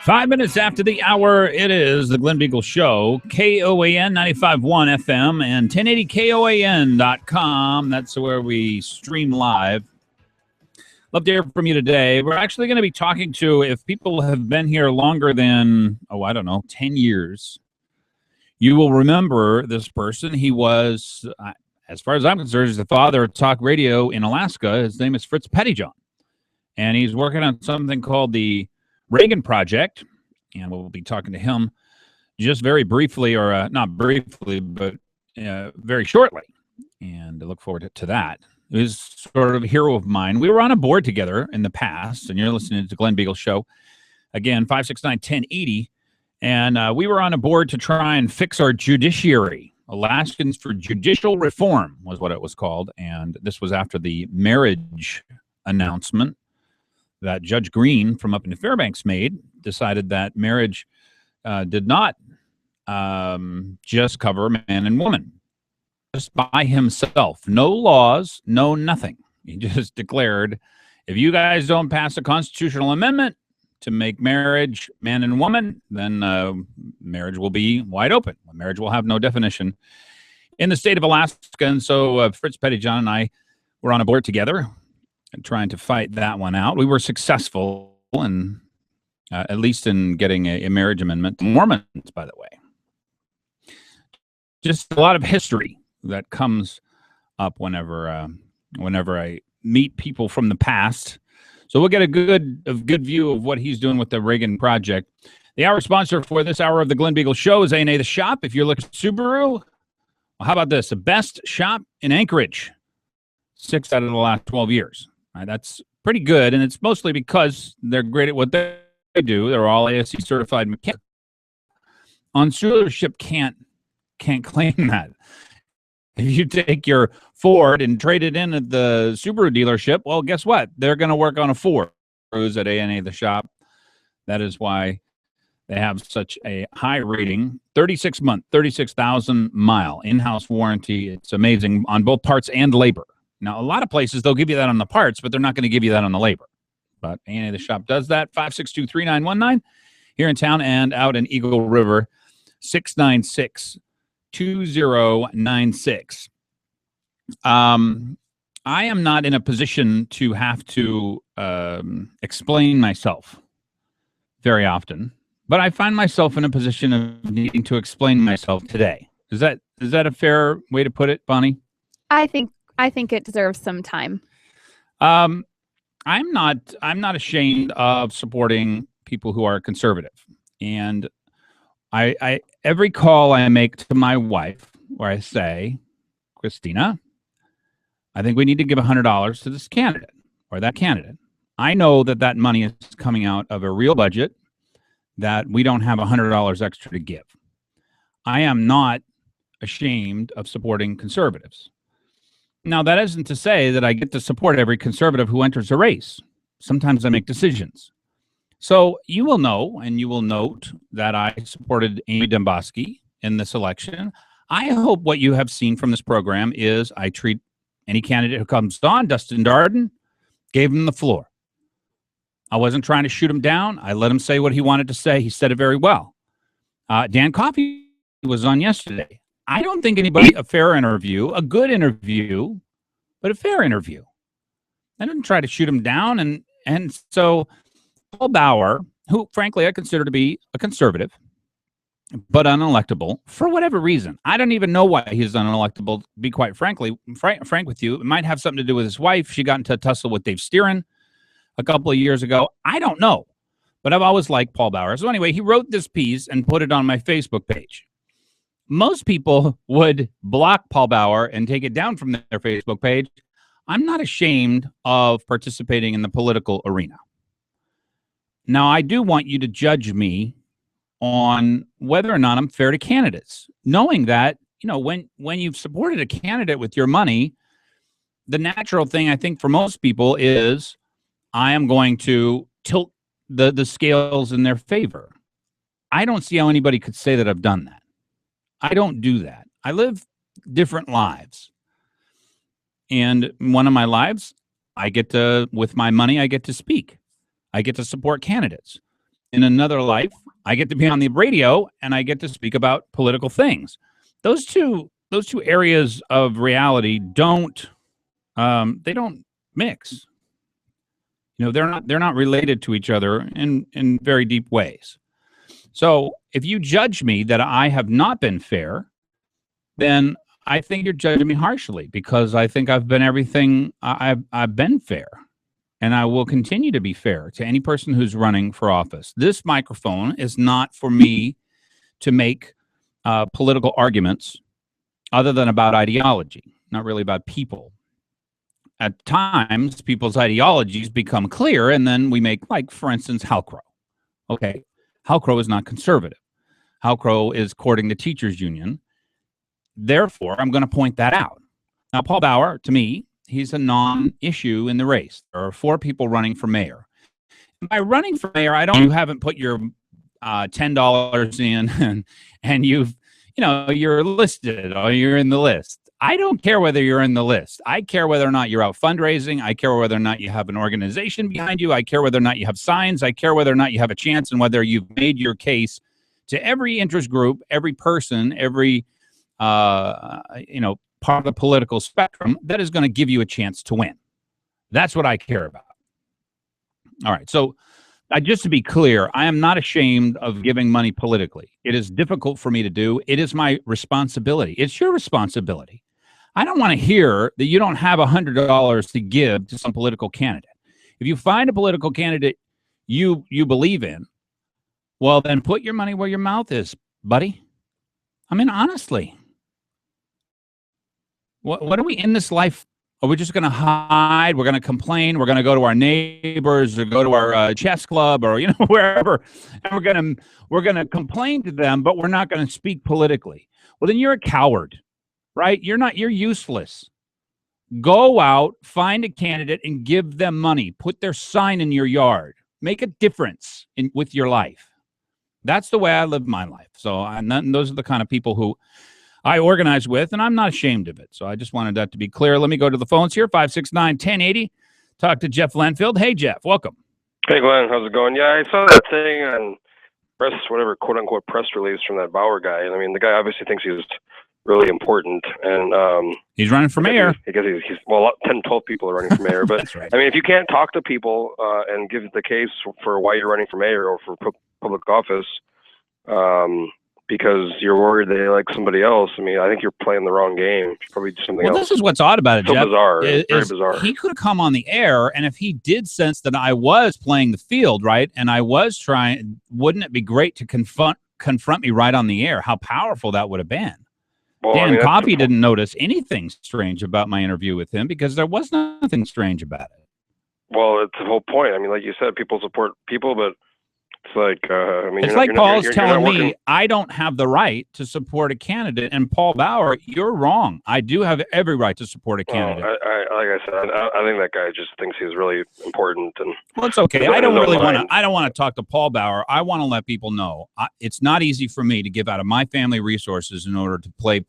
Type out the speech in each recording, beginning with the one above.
5 minutes after the hour, it is the Glen Biegel Show, KOAN 95.1 FM and 1080KOAN.com. That's where we stream live. Love to hear from you today. We're actually going to be talking to, if people have been here longer than, 10 years, you will remember this person. He was, as far as I'm concerned, is the father of talk radio in Alaska. His name is Fritz Pettyjohn, and he's working on something called the Reagan Project, and we'll be talking to him just very briefly, or not briefly, but very shortly, and I look forward to that. He was sort of a hero of mine. We were on a board together in the past, and you're listening to the Glen Biegel Show, again, 569-1080, and we were on a board to try and fix our judiciary. Alaskans for Judicial Reform was what it was called, and this was after the marriage announcement that Judge Green from up in the Fairbanks made, decided that marriage did not just cover man and woman, just by himself. No laws, no nothing. He just declared, if you guys don't pass a constitutional amendment to make marriage man and woman, then marriage will be wide open. Marriage will have no definition in the state of Alaska. And so Fritz Pettyjohn and I were on a board together and trying to fight that one out. We were successful in, at least in getting a marriage amendment to Mormons, by the way. Just a lot of history that comes up whenever I meet people from the past. So we'll get a good view of what he's doing with the Reagan Project. The hour sponsor for this hour of the Glen Biegel Show is A&A The Shop. If you're looking at Subaru, well, how about this? The best shop in Anchorage, 6 out of the last 12 years. That's pretty good, and it's mostly because they're great at what they do. They're all ASC certified mechanics. On dealership can't claim that. If you take your Ford and trade it in at the Subaru dealership, well, guess what? They're going to work on a Ford. At A&A The Shop. That is why they have such a high rating. 36-month, 36,000-mile in-house warranty. It's amazing on both parts and labor. Now, a lot of places, they'll give you that on the parts, but they're not going to give you that on the labor. But A&A The Shop does that. 562-3919 here in town and out in Eagle River, 696-2096. I am not in a position to have to explain myself very often, but I find myself in a position of needing to explain myself today. Is that a fair way to put it, Bonnie? I think it deserves some time. I'm not ashamed of supporting people who are conservative, and I every call I make to my wife where I say, Christina, I think we need to give $100 to this candidate or that candidate. I know that money is coming out of a real budget, that we don't have $100 extra to give. I am not ashamed of supporting conservatives. Now, that isn't to say that I get to support every conservative who enters a race. Sometimes I make decisions. So you will know, and you will note, that I supported Amy Demboski in this election. I hope what you have seen from this program is I treat any candidate who comes on. Dustin Darden, gave him the floor. I wasn't trying to shoot him down. I let him say what he wanted to say. He said it very well. Dan Coffey was on yesterday. I don't think anybody, a fair interview, a good interview, but a fair interview. I didn't try to shoot him down. And so Paul Bauer, who frankly I consider to be a conservative, but unelectable for whatever reason. I don't even know why he's unelectable, to be quite frank with you. It might have something to do with his wife. She got into a tussle with Dave Steeren a couple of years ago. I don't know, but I've always liked Paul Bauer. So anyway, he wrote this piece and put it on my Facebook page. Most people would block Paul Bauer and take it down from their Facebook page. I'm not ashamed of participating in the political arena. Now, I do want you to judge me on whether or not I'm fair to candidates, knowing that, when you've supported a candidate with your money, the natural thing I think for most people is I am going to tilt the scales in their favor. I don't see how anybody could say that I've done that. I don't do that. I live different lives. And one of my lives, with my money, I get to speak. I get to support candidates. in another life, I get to be on the radio and I get to speak about political things. Those two areas of reality don't they don't mix. They're not related to each other in very deep ways. So if you judge me that I have not been fair, then I think you're judging me harshly because I think I've been everything I've been fair. And I will continue to be fair to any person who's running for office. This microphone is not for me to make political arguments other than about ideology, not really about people. At times, people's ideologies become clear, and then we make, like, for instance, Halcrow. Okay, Halcrow is not conservative. Halcrow is courting the teachers union. Therefore, I'm going to point that out. Now, Paul Bauer, to me, he's a non-issue in the race. There are 4 people running for mayor. By running for mayor, you haven't put your $10 in and you're listed or you're in the list. I don't care whether you're in the list. I care whether or not you're out fundraising. I care whether or not you have an organization behind you. I care whether or not you have signs. I care whether or not you have a chance and whether you've made your case to every interest group, every person, every part of the political spectrum that is going to give you a chance to win. That's what I care about. All right. So just to be clear, I am not ashamed of giving money politically. It is difficult for me to do. It is my responsibility. It's your responsibility. I don't want to hear that you don't have $100 to give to some political candidate. If you find a political candidate you believe in, well, then put your money where your mouth is, buddy. I mean, honestly. What are we in this life? Are we just going to hide? We're going to complain. We're going to go to our neighbors or go to our chess club or wherever, and we're going to complain to them, but we're not going to speak politically. Well, then you're a coward, right? You're useless. Go out, find a candidate, and give them money. Put their sign in your yard. Make a difference with your life. That's the way I live my life. So those are the kind of people who I organize with, and I'm not ashamed of it. So I just wanted that to be clear. Let me go to the phones here, 569-1080. Talk to Jeff Lenfield. Hey, Jeff, welcome. Hey, Glenn, how's it going? Yeah, I saw that thing on press, whatever, quote-unquote press release from that Bauer guy. And I mean, the guy obviously thinks he's really important. And he's running for mayor. Because he's 10, 12 people are running for mayor. But, That's right. I mean, if you can't talk to people and give the case for why you're running for mayor or for public office, because you're worried they like somebody else. I mean, I think you're playing the wrong game. You should probably do something else. Well, this is what's odd about it, so Jeff. Bizarre. Very bizarre. He could have come on the air, and if he did sense that I was playing the field, right, and I was trying, wouldn't it be great to confront me right on the air? How powerful that would have been. Well, Dan Coffey didn't notice anything strange about my interview with him because there was nothing strange about it. Well, it's the whole point. I mean, like you said, people support people, but it's like, I mean, it's like Paul's telling me I don't have the right to support a candidate. And Paul Bauer, you're wrong. I do have every right to support a candidate. Like I said, I think that guy just thinks he's really important. And well, it's okay. I don't want to talk to Paul Bauer. I want to let people know it's not easy for me to give out of my family resources in order to play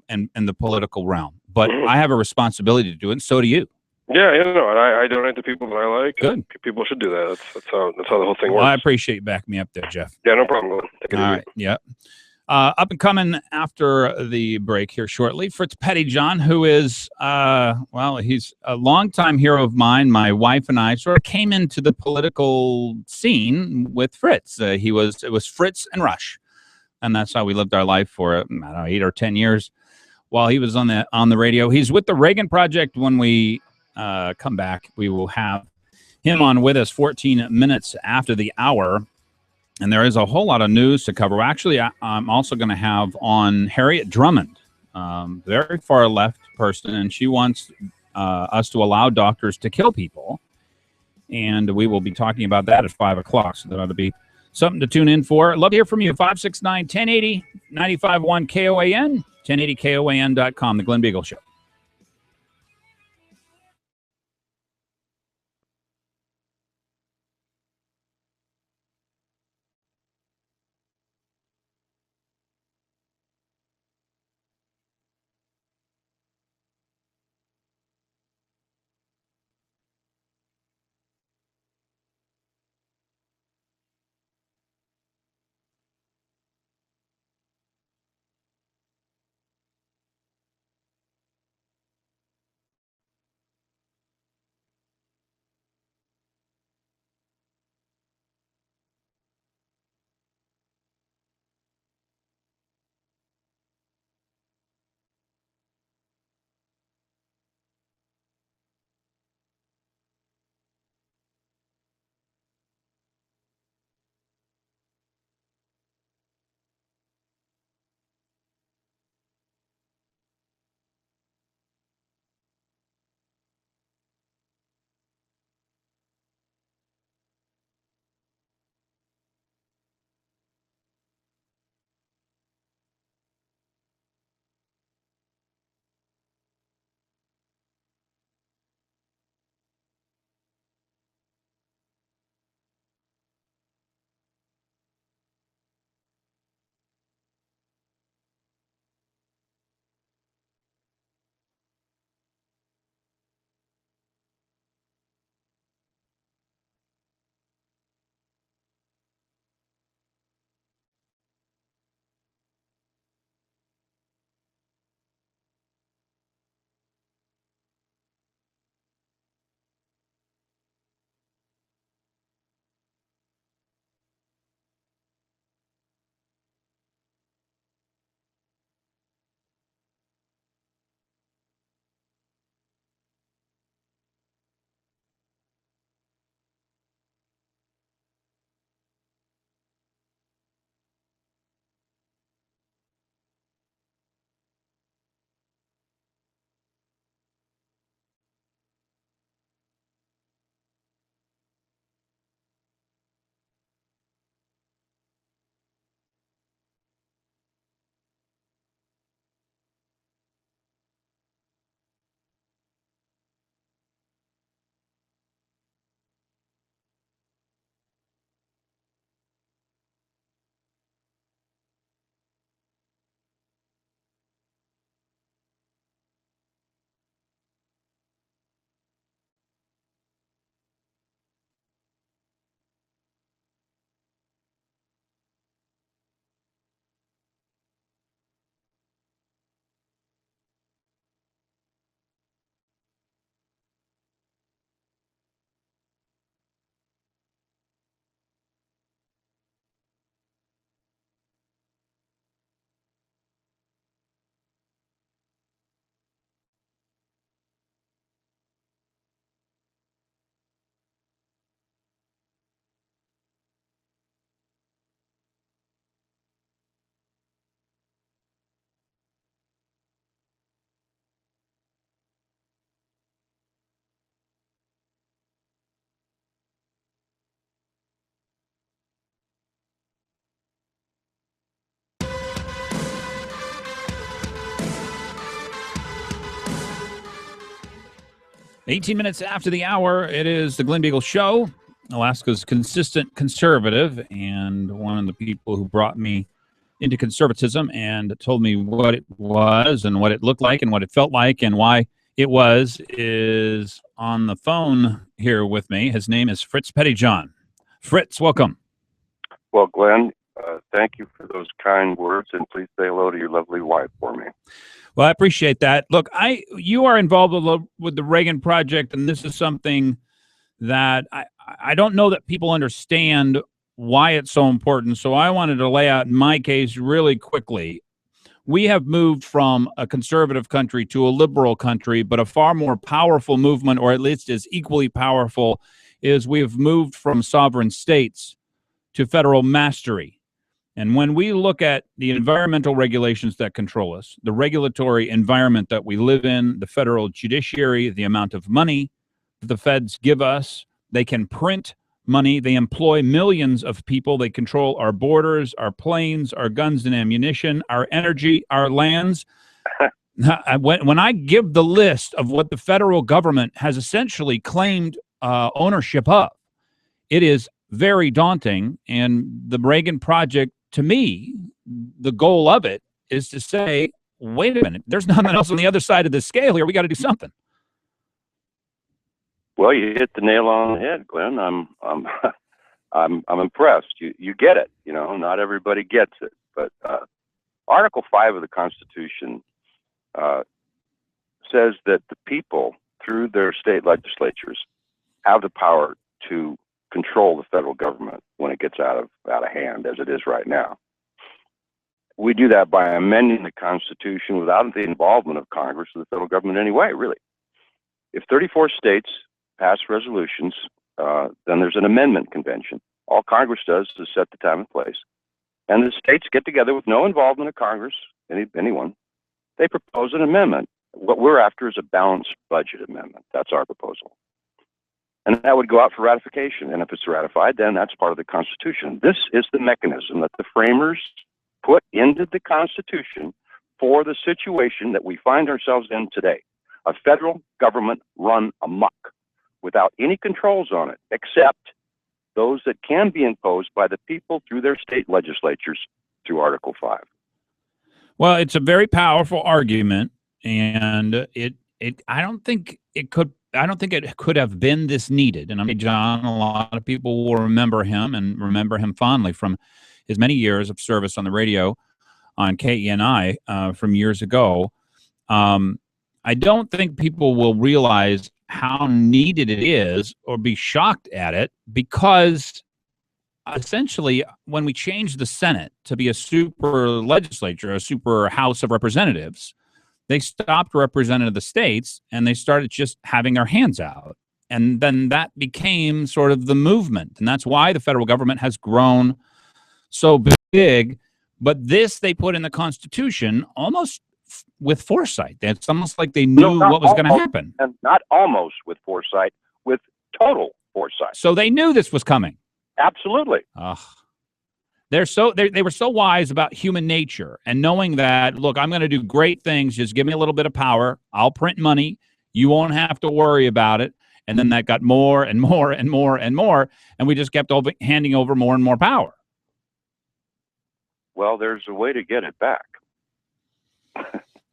in the political realm. But I have a responsibility to do it, and so do you. Yeah, and I donate to people that I like. Good. People should do that. That's how the whole thing works. Well, I appreciate you backing me up there, Jeff. Yeah, no problem. Take it easy. All right. Yeah. Up and coming after the break here shortly, Fritz Pettyjohn, who is, he's a longtime hero of mine. My wife and I sort of came into the political scene with Fritz. It was Fritz and Rush, and that's how we lived our life for 8 or 10 years while he was on the radio. He's with the Reagan Project. When we come back, we will have him on with us 14 minutes after the hour. And there is a whole lot of news to cover. Actually, I'm also going to have on Harriet Drummond, very far left person, and she wants us to allow doctors to kill people. And we will be talking about that at 5 o'clock. So that ought to be something to tune in for. Love to hear from you. 569-1080, 95.1 KOAN, 1080KOAN.com, The Glen Biegel Show. 18 minutes after the hour, it is the Glen Biegel Show, Alaska's consistent conservative, and one of the people who brought me into conservatism and told me what it was and what it looked like and what it felt like and why it was is on the phone here with me. His name is Fritz Pettyjohn. Fritz, welcome. Well, Glenn, thank you for those kind words, and please say hello to your lovely wife for me. Well, I appreciate that. Look, you are involved with the Reagan Project, and this is something that I don't know that people understand why it's so important. So I wanted to lay out my case really quickly. We have moved from a conservative country to a liberal country, but a far more powerful movement, or at least as equally powerful, is we have moved from sovereign states to federal mastery. And when we look at the environmental regulations that control us, the regulatory environment that we live in, the federal judiciary, the amount of money that the feds give us, they can print money. They employ millions of people. They control our borders, our planes, our guns and ammunition, our energy, our lands. When I give the list of what the federal government has essentially claimed ownership of, it is very daunting. And the Reagan Project, to me, the goal of it is to say, wait a minute, there's nothing else on the other side of the scale here. We got to do something. Well, you hit the nail on the head, Glenn. I'm impressed. You get it. You know, not everybody gets it, but Article 5 of the Constitution says that the people, through their state legislatures, have the power to control the federal government when it gets out of hand, as it is right now. We do that by amending the Constitution without the involvement of Congress or the federal government anyway, really. If 34 states pass resolutions, then there's an amendment convention. All Congress does is set the time and place. And the states get together with no involvement of Congress, anyone. They propose an amendment. What we're after is a balanced budget amendment. That's our proposal. And that would go out for ratification. And if it's ratified, then that's part of the Constitution. This is the mechanism that the framers put into the Constitution for the situation that we find ourselves in today. A federal government run amok without any controls on it, except those that can be imposed by the people through their state legislatures through Article 5. Well, it's a very powerful argument, and I don't think it could have been this needed. And I mean, John, a lot of people will remember him and remember him fondly from his many years of service on the radio on KENI from years ago. I don't think people will realize how needed it is or be shocked at it, because essentially when we changed the Senate to be a super legislature, a super House of Representatives, they stopped representing the states and they started just having their hands out. And then that became sort of the movement. And that's why the federal government has grown so big. But this they put in the Constitution almost with foresight. It's almost like they knew what was going to happen. And not almost with foresight, with total foresight. So they knew this was coming. Absolutely. They were so wise about human nature and knowing that, look, I'm going to do great things. Just give me a little bit of power. I'll print money. You won't have to worry about it. And then that got more and more and more and more. And we just kept handing over more and more power. Well, there's a way to get it back.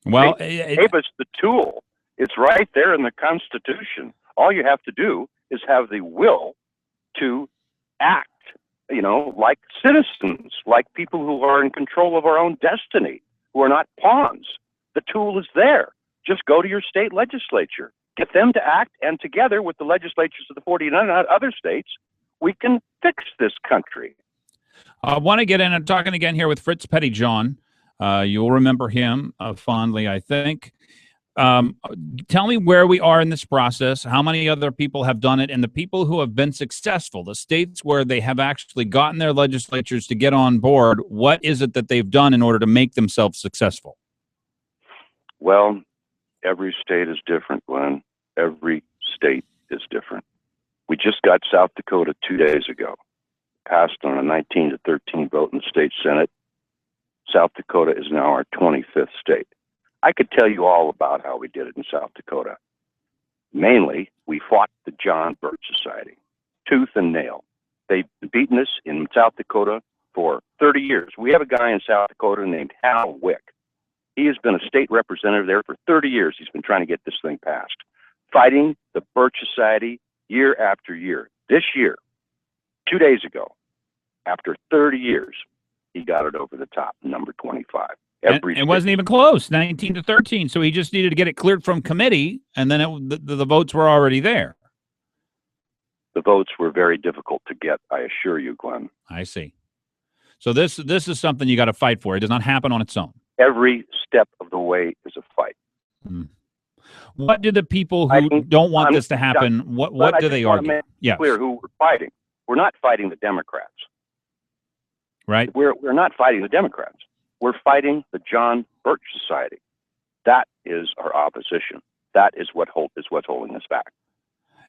Well, they gave us the tool. It's right there in the Constitution. All you have to do is have the will to act, like citizens, like people who are in control of our own destiny, who are not pawns. The tool is there. Just go to your state legislature, get them to act, and together with the legislatures of the 49 other states, we can fix this country. I want to get in. I'm talking again here with Fritz Pettyjohn. You'll remember him fondly, I think. Tell me where we are in this process, how many other people have done it, and the people who have been successful, the states where they have actually gotten their legislatures to get on board. What is it that they've done in order to make themselves successful? Well, every state is different, Glenn. Every state is different. We just got South Dakota 2 days ago, passed on a 19-13 vote in the state Senate. South Dakota is now our 25th state. I could tell you all about how we did it in South Dakota. Mainly, we fought the John Birch Society, tooth and nail. They've beaten us in South Dakota for 30 years. We have a guy in South Dakota named Hal Wick. He has been a state representative there for 30 years. He's been trying to get this thing passed, fighting the Birch Society year after year. This year, 2 days ago, after 30 years, he got it over the top, number 25. It wasn't even close, 19-13. So he just needed to get it cleared from committee, and then the votes were already there. The votes were very difficult to get, I assure you, Glenn. I see. So this is something you got to fight for. It does not happen on its own. Every step of the way is a fight. What do the people who don't want this to happen, what do they argue? Yeah, clear who we're fighting. We're not fighting the Democrats. Right? We're not fighting the Democrats. We're fighting the John Birch Society. That is our opposition. That is what's holding us back.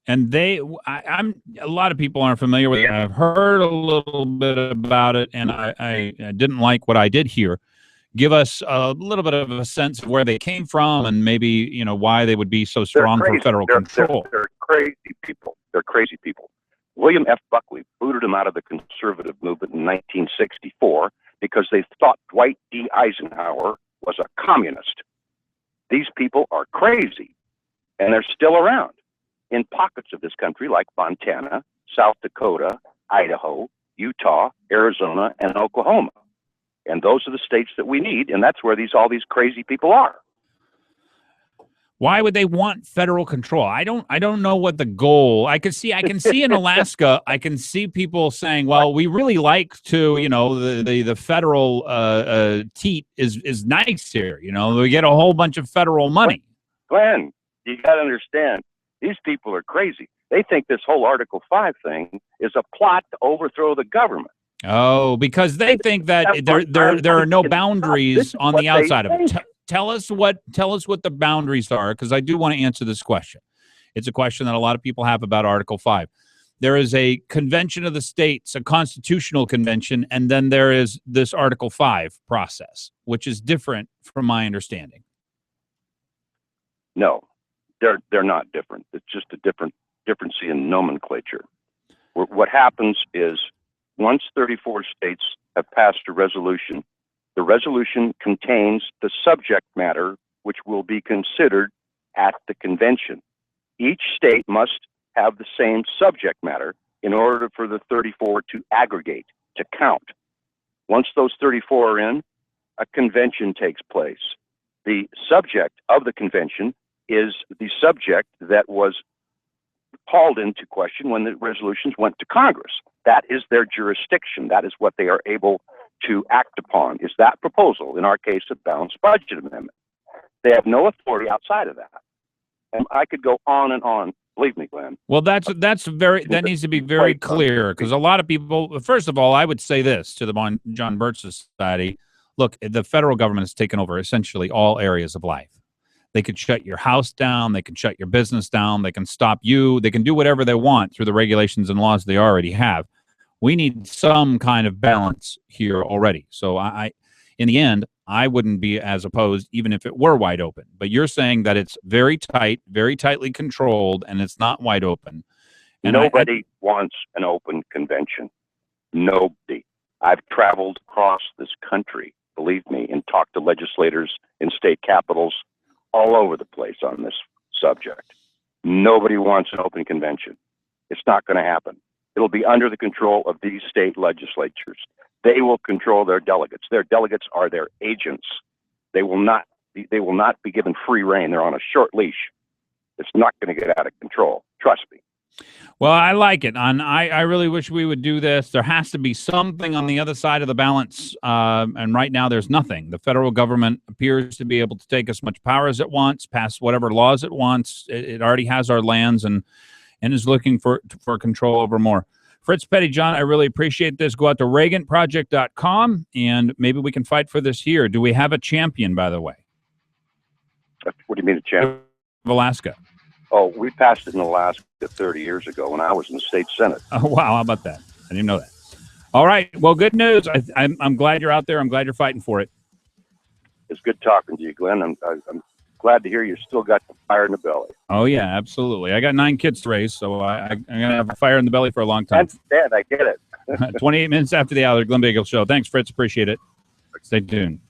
And I'm a lot of people aren't familiar with it. I've heard a little bit about it, and I didn't like what I did hear. Give us a little bit of a sense of where they came from, and maybe why they would be so strong for federal control. They're crazy people. They're crazy people. William F. Buckley booted them out of the conservative movement in 1964 because they thought Dwight D. Eisenhower was a communist. These people are crazy, and they're still around in pockets of this country like Montana, South Dakota, Idaho, Utah, Arizona, and Oklahoma. And those are the states that we need, and that's where all these crazy people are. Why would they want federal control? I don't know what the goal. I can see in Alaska, I can see people saying, well, we really like to, the federal teat is nice here. We get a whole bunch of federal money. Glenn, you got to understand, these people are crazy. They think this whole Article 5 thing is a plot to overthrow the government. Oh, because they think that there are no boundaries on the outside of it. Tell us what the boundaries are, because I do want to answer this question. It's a question that a lot of people have about Article 5. There is a convention of the states, a constitutional convention, and then there is this Article 5 process, which is different from my understanding. No, they're not different. It's just a difference in nomenclature. What happens is once 34 states have passed a resolution, the resolution contains the subject matter which will be considered at the convention. Each state must have the same subject matter in order for the 34 to aggregate, to count. Once those 34 are in, a convention takes place. The subject of the convention is the subject that was called into question when the resolutions went to Congress. That is their jurisdiction. That is what they are able to act upon, is that proposal, in our case, a balanced budget amendment. They have no authority outside of that. And I could go on and on. Believe me, Glenn. Well, that needs to be very clear, because a lot of people, first of all, I would say this to the John Birch Society. Look, the federal government has taken over essentially all areas of life. They could shut your house down. They can shut your business down. They can stop you. They can do whatever they want through the regulations and laws they already have. We need some kind of balance here already. So in the end, I wouldn't be as opposed, even if it were wide open. But you're saying that it's very tight, very tightly controlled, and it's not wide open. And nobody wants an open convention. Nobody. I've traveled across this country, believe me, and talked to legislators in state capitals all over the place on this subject. Nobody wants an open convention. It's not going to happen. It'll be under the control of these state legislatures. They will control their delegates. Their delegates are their agents. They will not be given free rein. They're on a short leash. It's not going to get out of control. Trust me. Well, I like it. And I really wish we would do this. There has to be something on the other side of the balance. And right now there's nothing. The federal government appears to be able to take as much power as it wants, pass whatever laws it wants. It already has our lands and is looking for control over more. Fritz Pettyjohn, I really appreciate this. Go out to ReaganProject.com and maybe we can fight for this here. Do we have a champion, by the way? What do you mean a champion? Of Alaska. Oh, we passed it in Alaska 30 years ago when I was in the state Senate. Oh, wow. How about that? I didn't know that. All right. Well, good news. I'm glad you're out there. I'm glad you're fighting for it. It's good talking to you, Glenn. I'm glad to hear you still got the fire in the belly. Oh yeah, absolutely. I got 9 kids to raise, so I'm gonna have a fire in the belly for a long time. I get it. 28 minutes after the hour, the Glen Biegel Show. Thanks, Fritz. Appreciate it. Stay tuned.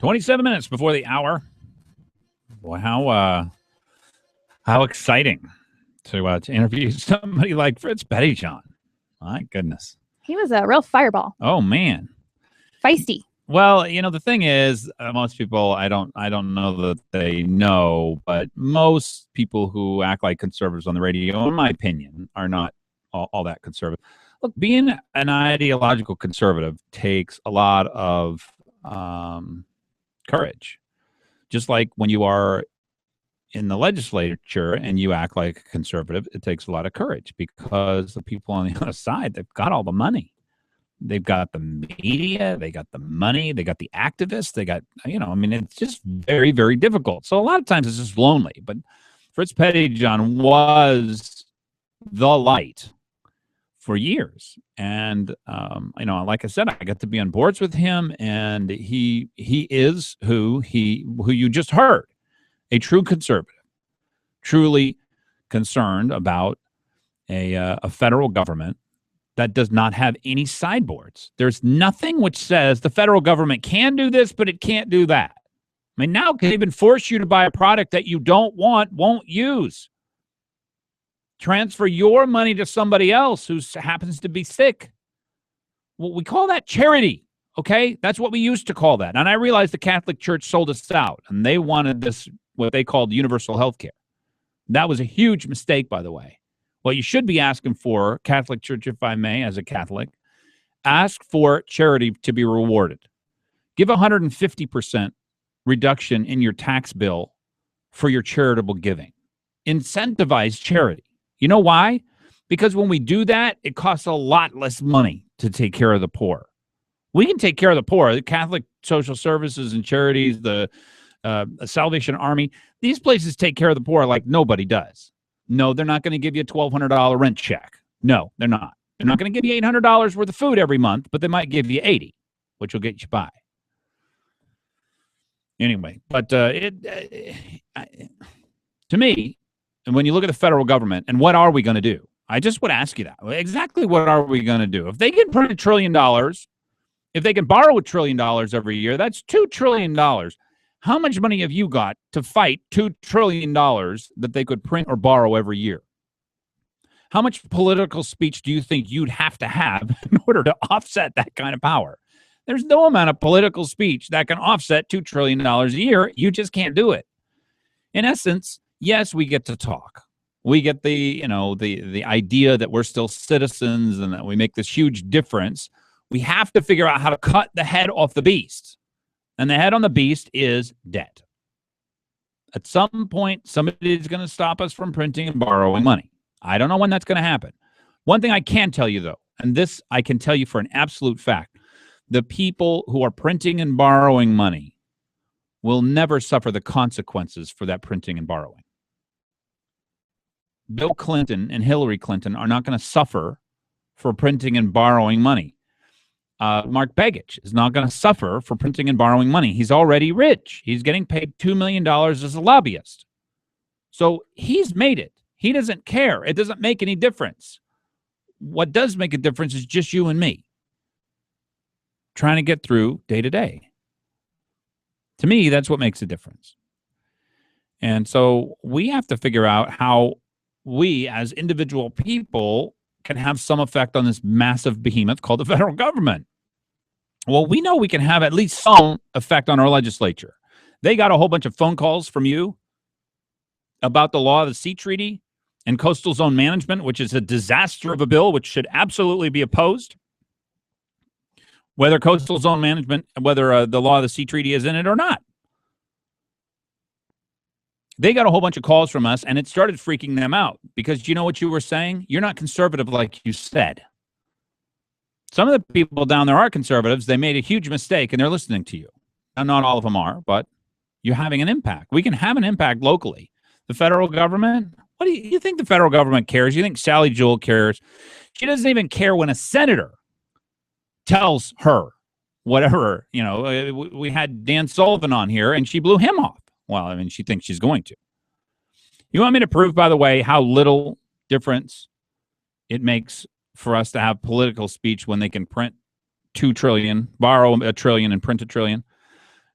27 minutes before the hour. Boy, how exciting to interview somebody like Fritz Pettyjohn. My goodness. He was a real fireball. Oh, man. Feisty. Well, the thing is, most people, I don't know that they know, but most people who act like conservatives on the radio, in my opinion, are not all that conservative. Look, being an ideological conservative takes a lot of courage. Just like when you are in the legislature and you act like a conservative, it takes a lot of courage because the people on the other side, they've got all the money. They've got the media, they got the money, they got the activists, they got, it's just very, very difficult. So a lot of times it's just lonely. But Fritz Pettyjohn was the light for years. And, like I said, I got to be on boards with him, and he is who you just heard, a true conservative, truly concerned about a federal government that does not have any sideboards. There's nothing which says the federal government can do this, but it can't do that. I mean, now can even force you to buy a product that you don't want, won't use. Transfer your money to somebody else who happens to be sick. Well, we call that charity, okay? That's what we used to call that. And I realized the Catholic Church sold us out, and they wanted this, what they called universal health care. That was a huge mistake, by the way. What you should be asking for, Catholic Church, if I may, as a Catholic, ask for charity to be rewarded. Give 150% reduction in your tax bill for your charitable giving. Incentivize charity. You know why? Because when we do that, it costs a lot less money to take care of the poor. We can take care of the poor. The Catholic Social Services and Charities, the Salvation Army, these places take care of the poor like nobody does. No, they're not going to give you a $1,200 rent check. No, they're not. They're not going to give you $800 worth of food every month, but they might give you $80, which will get you by. Anyway, but to me, and when you look at the federal government, and what are we going to do? I just would ask you that. Exactly what are we going to do? If they can print $1 trillion, if they can borrow $1 trillion every year, that's $2 trillion. How much money have you got to fight $2 trillion that they could print or borrow every year? How much political speech do you think you'd have in order to offset that kind of power? There's no amount of political speech that can offset $2 trillion a year. You just can't do it. In essence, yes, we get to talk. We get the idea that we're still citizens and that we make this huge difference. We have to figure out how to cut the head off the beast. And the head on the beast is debt. At some point, somebody is going to stop us from printing and borrowing money. I don't know when that's going to happen. One thing I can tell you, though, and this I can tell you for an absolute fact, the people who are printing and borrowing money will never suffer the consequences for that printing and borrowing. Bill Clinton and Hillary Clinton are not going to suffer for printing and borrowing money. Mark Begich is not going to suffer for printing and borrowing money. He's already rich. He's getting paid $2 million as a lobbyist. So he's made it. He doesn't care. It doesn't make any difference. What does make a difference is just you and me trying to get through day to day. To me, that's what makes a difference. And so we have to figure out how we as individual people can have some effect on this massive behemoth called the federal government. Well, we know we can have at least some effect on our legislature. They got a whole bunch of phone calls from you about the law of the sea treaty and coastal zone management, which is a disaster of a bill, which should absolutely be opposed. Whether coastal zone management, whether the law of the sea treaty is in it or not. They got a whole bunch of calls from us, and it started freaking them out because you know what you were saying? You're not conservative like you said. Some of the people down there are conservatives. They made a huge mistake, and they're listening to you. Now, not all of them are, but you're having an impact. We can have an impact locally. The federal government, what do you think the federal government cares? You think Sally Jewell cares? She doesn't even care when a senator tells her whatever. We had Dan Sullivan on here, and she blew him off. Well, I mean, she thinks she's going to. You want me to prove, by the way, how little difference it makes for us to have political speech when they can print $2 trillion, borrow $1 trillion, and print $1 trillion?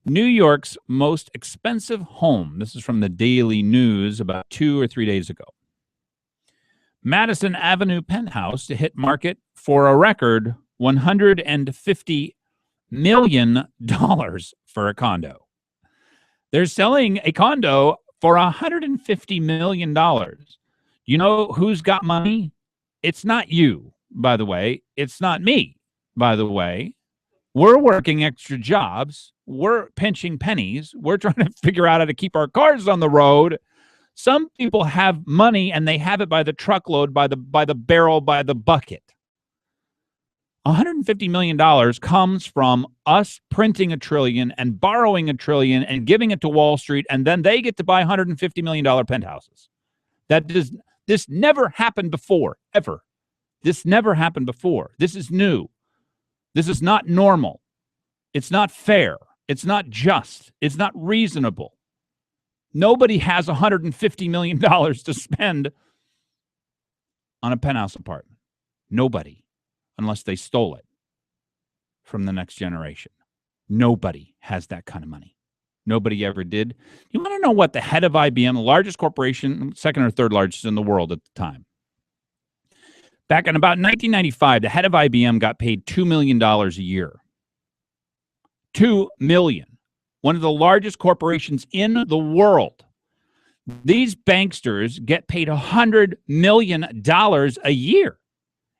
New York's most expensive home. This is from the Daily News about 2 or 3 days ago. Madison Avenue penthouse to hit market for a record $150 million for a condo. They're selling a condo for $150 million. You know who's got money? It's not you, by the way. It's not me, by the way. We're working extra jobs. We're pinching pennies. We're trying to figure out how to keep our cars on the road. Some people have money and they have it by the truckload, by the barrel, by the bucket. $150 million comes from us printing $1 trillion and borrowing $1 trillion and giving it to Wall Street, and then they get to buy $150 million penthouses. This never happened before, ever. This never happened before. This is new. This is not normal. It's not fair. It's not just. It's not reasonable. Nobody has $150 million to spend on a penthouse apartment. Nobody. Unless they stole it from the next generation. Nobody has that kind of money. Nobody ever did. You want to know what the head of IBM, the largest corporation, second or third largest in the world at the time, back in about 1995, the head of IBM got paid $2 million a year. $2 million. One of the largest corporations in the world. These banksters get paid $100 million a year.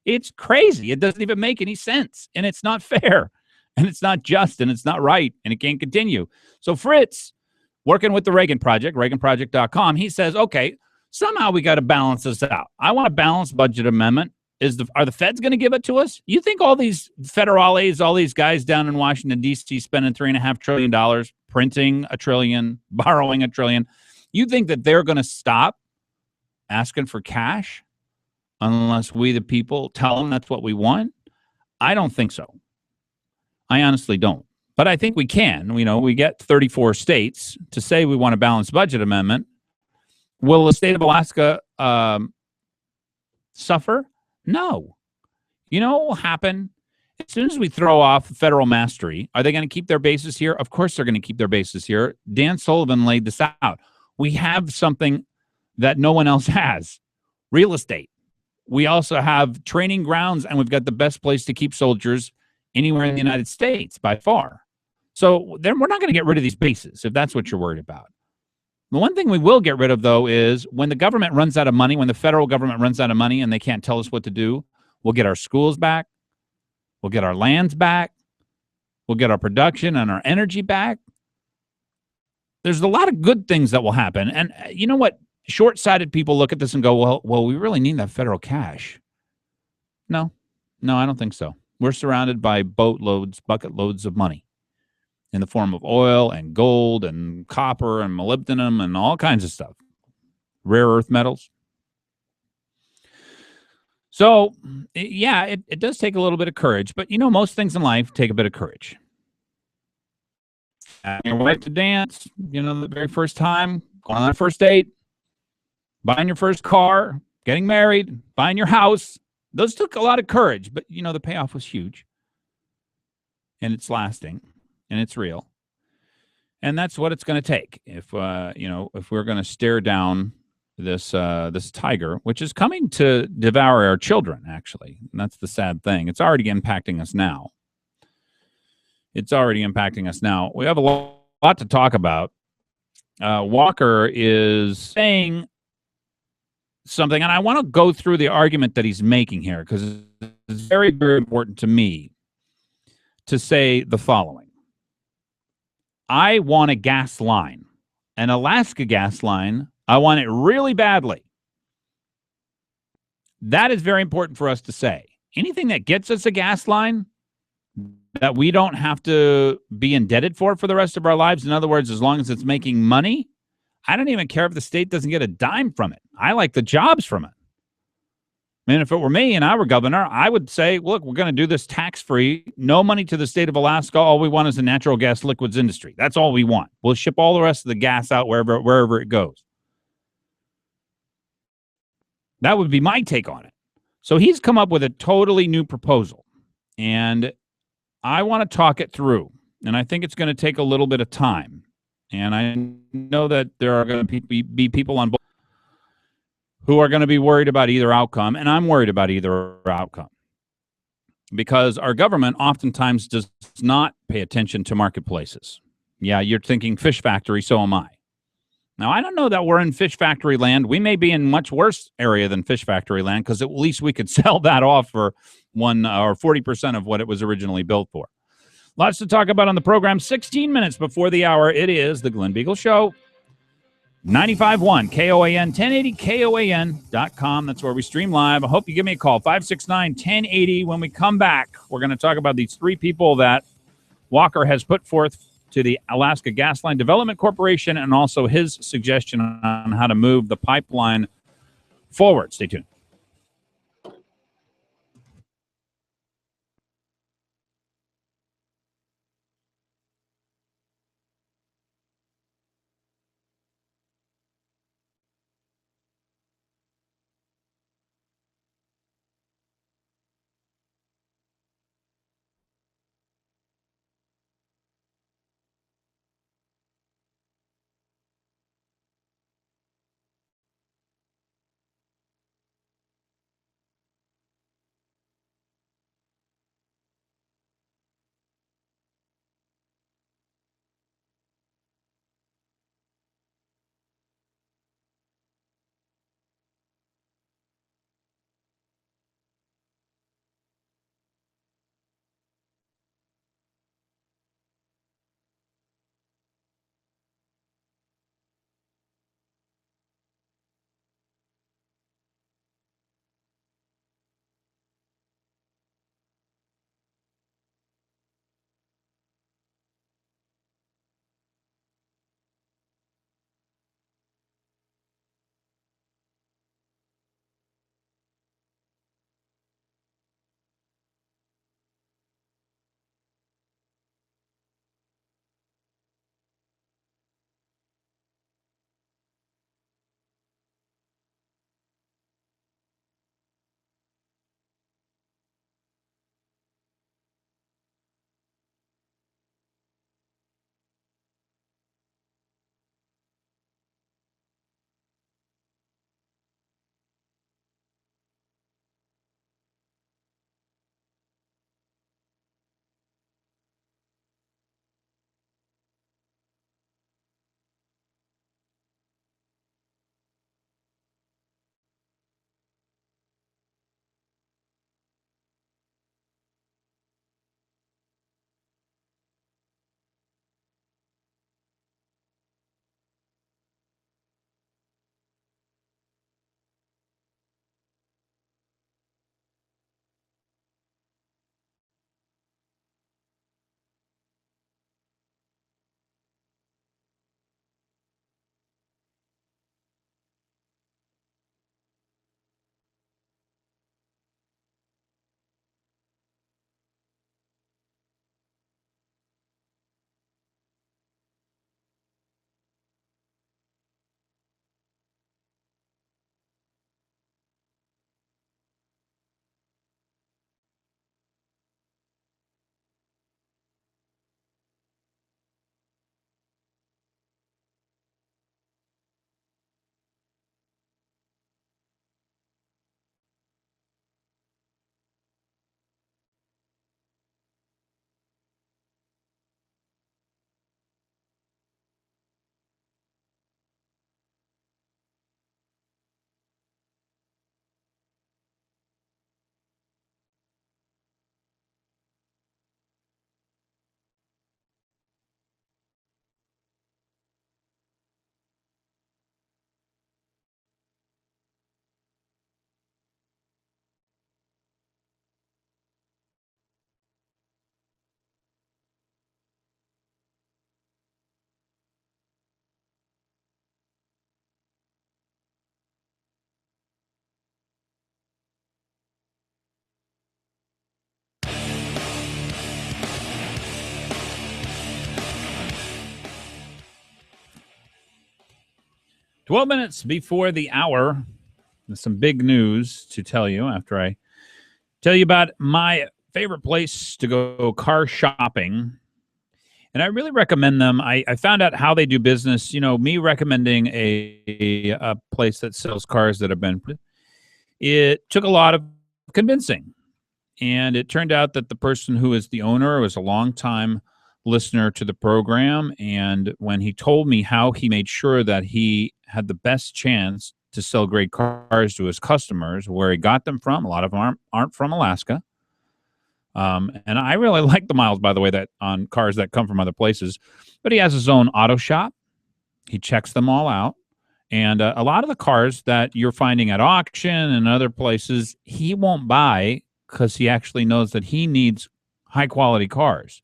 It's crazy. It doesn't even make any sense. And it's not fair. And it's not just. And it's not right. And it can't continue. So Fritz, working with the Reagan Project, reaganproject.com, he says, okay, somehow we got to balance this out. I want a balanced budget amendment. Are the feds going to give it to us? You think all these federales, all these guys down in Washington, D.C. spending $3.5 trillion, printing $1 trillion, borrowing $1 trillion, you think that they're going to stop asking for cash? Unless we, the people, tell them that's what we want? I don't think so. I honestly don't. But I think we can. We get 34 states to say we want a balanced budget amendment. Will the state of Alaska suffer? No. You know what will happen? As soon as we throw off federal mastery, are they going to keep their bases here? Of course they're going to keep their bases here. Dan Sullivan laid this out. We have something that no one else has. Real estate. We also have training grounds, and we've got the best place to keep soldiers anywhere in the United States by far. So then we're not going to get rid of these bases if that's what you're worried about. The one thing we will get rid of, though, is when the government runs out of money, when the federal government runs out of money and they can't tell us what to do, we'll get our schools back. We'll get our lands back. We'll get our production and our energy back. There's a lot of good things that will happen. And you know what? Short-sighted people look at this and go, well, we really need that federal cash. No, I don't think so. We're surrounded by boatloads, bucket loads of money in the form of oil and gold and copper and molybdenum and all kinds of stuff. Rare earth metals. So, yeah, it does take a little bit of courage. But, most things in life take a bit of courage. Your wife to dance, the very first time, going on that first date, buying your first car, getting married, buying your house. Those took a lot of courage, but, the payoff was huge. And it's lasting, and it's real. And that's what it's going to take if we're going to stare down this tiger, which is coming to devour our children, actually. And that's the sad thing. It's already impacting us now. We have a lot to talk about. Walker is saying something, and I want to go through the argument that he's making here because it's very, very important to me to say the following. I want a gas line, an Alaska gas line. I want it really badly. That is very important for us to say. Anything that gets us a gas line that we don't have to be indebted for the rest of our lives, in other words, as long as it's making money, I don't even care if the state doesn't get a dime from it. I like the jobs from it. I mean, if it were me and I were governor, I would say, look, we're going to do this tax-free, no money to the state of Alaska. All we want is the natural gas liquids industry. That's all we want. We'll ship all the rest of the gas out wherever it goes. That would be my take on it. So he's come up with a totally new proposal, and I want to talk it through. And I think it's going to take a little bit of time. And I know that there are going to be people on both who are going to be worried about either outcome, and I'm worried about either outcome. Because our government oftentimes does not pay attention to marketplaces. Yeah, you're thinking fish factory, so am I. Now, I don't know that we're in fish factory land. We may be in much worse area than fish factory land because at least we could sell that off for 1 or 40% of what it was originally built for. Lots to talk about on the program. 16 minutes before the hour, it is the Glen Biegel Show. 95.1 KOAN, 1080KOAN.com. That's where we stream live. I hope you give me a call, 569-1080. When we come back, we're going to talk about these 3 people that Walker has put forth to the Alaska Gasline Development Corporation and also his suggestion on how to move the pipeline forward. Stay tuned. Twelve minutes before the hour. There's some big news to tell you after I tell you about my favorite place to go car shopping. And I really recommend them. I found out how they do business. Me recommending a place that sells cars that have been. It took a lot of convincing, and it turned out that the person who is the owner was a longtime listener to the program. And when he told me how he made sure that he had the best chance to sell great cars to his customers, where he got them from, a lot of them aren't from Alaska. And I really like the miles, by the way, that on cars that come from other places. But he has his own auto shop. He checks them all out. And a lot of the cars that you're finding at auction and other places, he won't buy because he actually knows that he needs high-quality cars.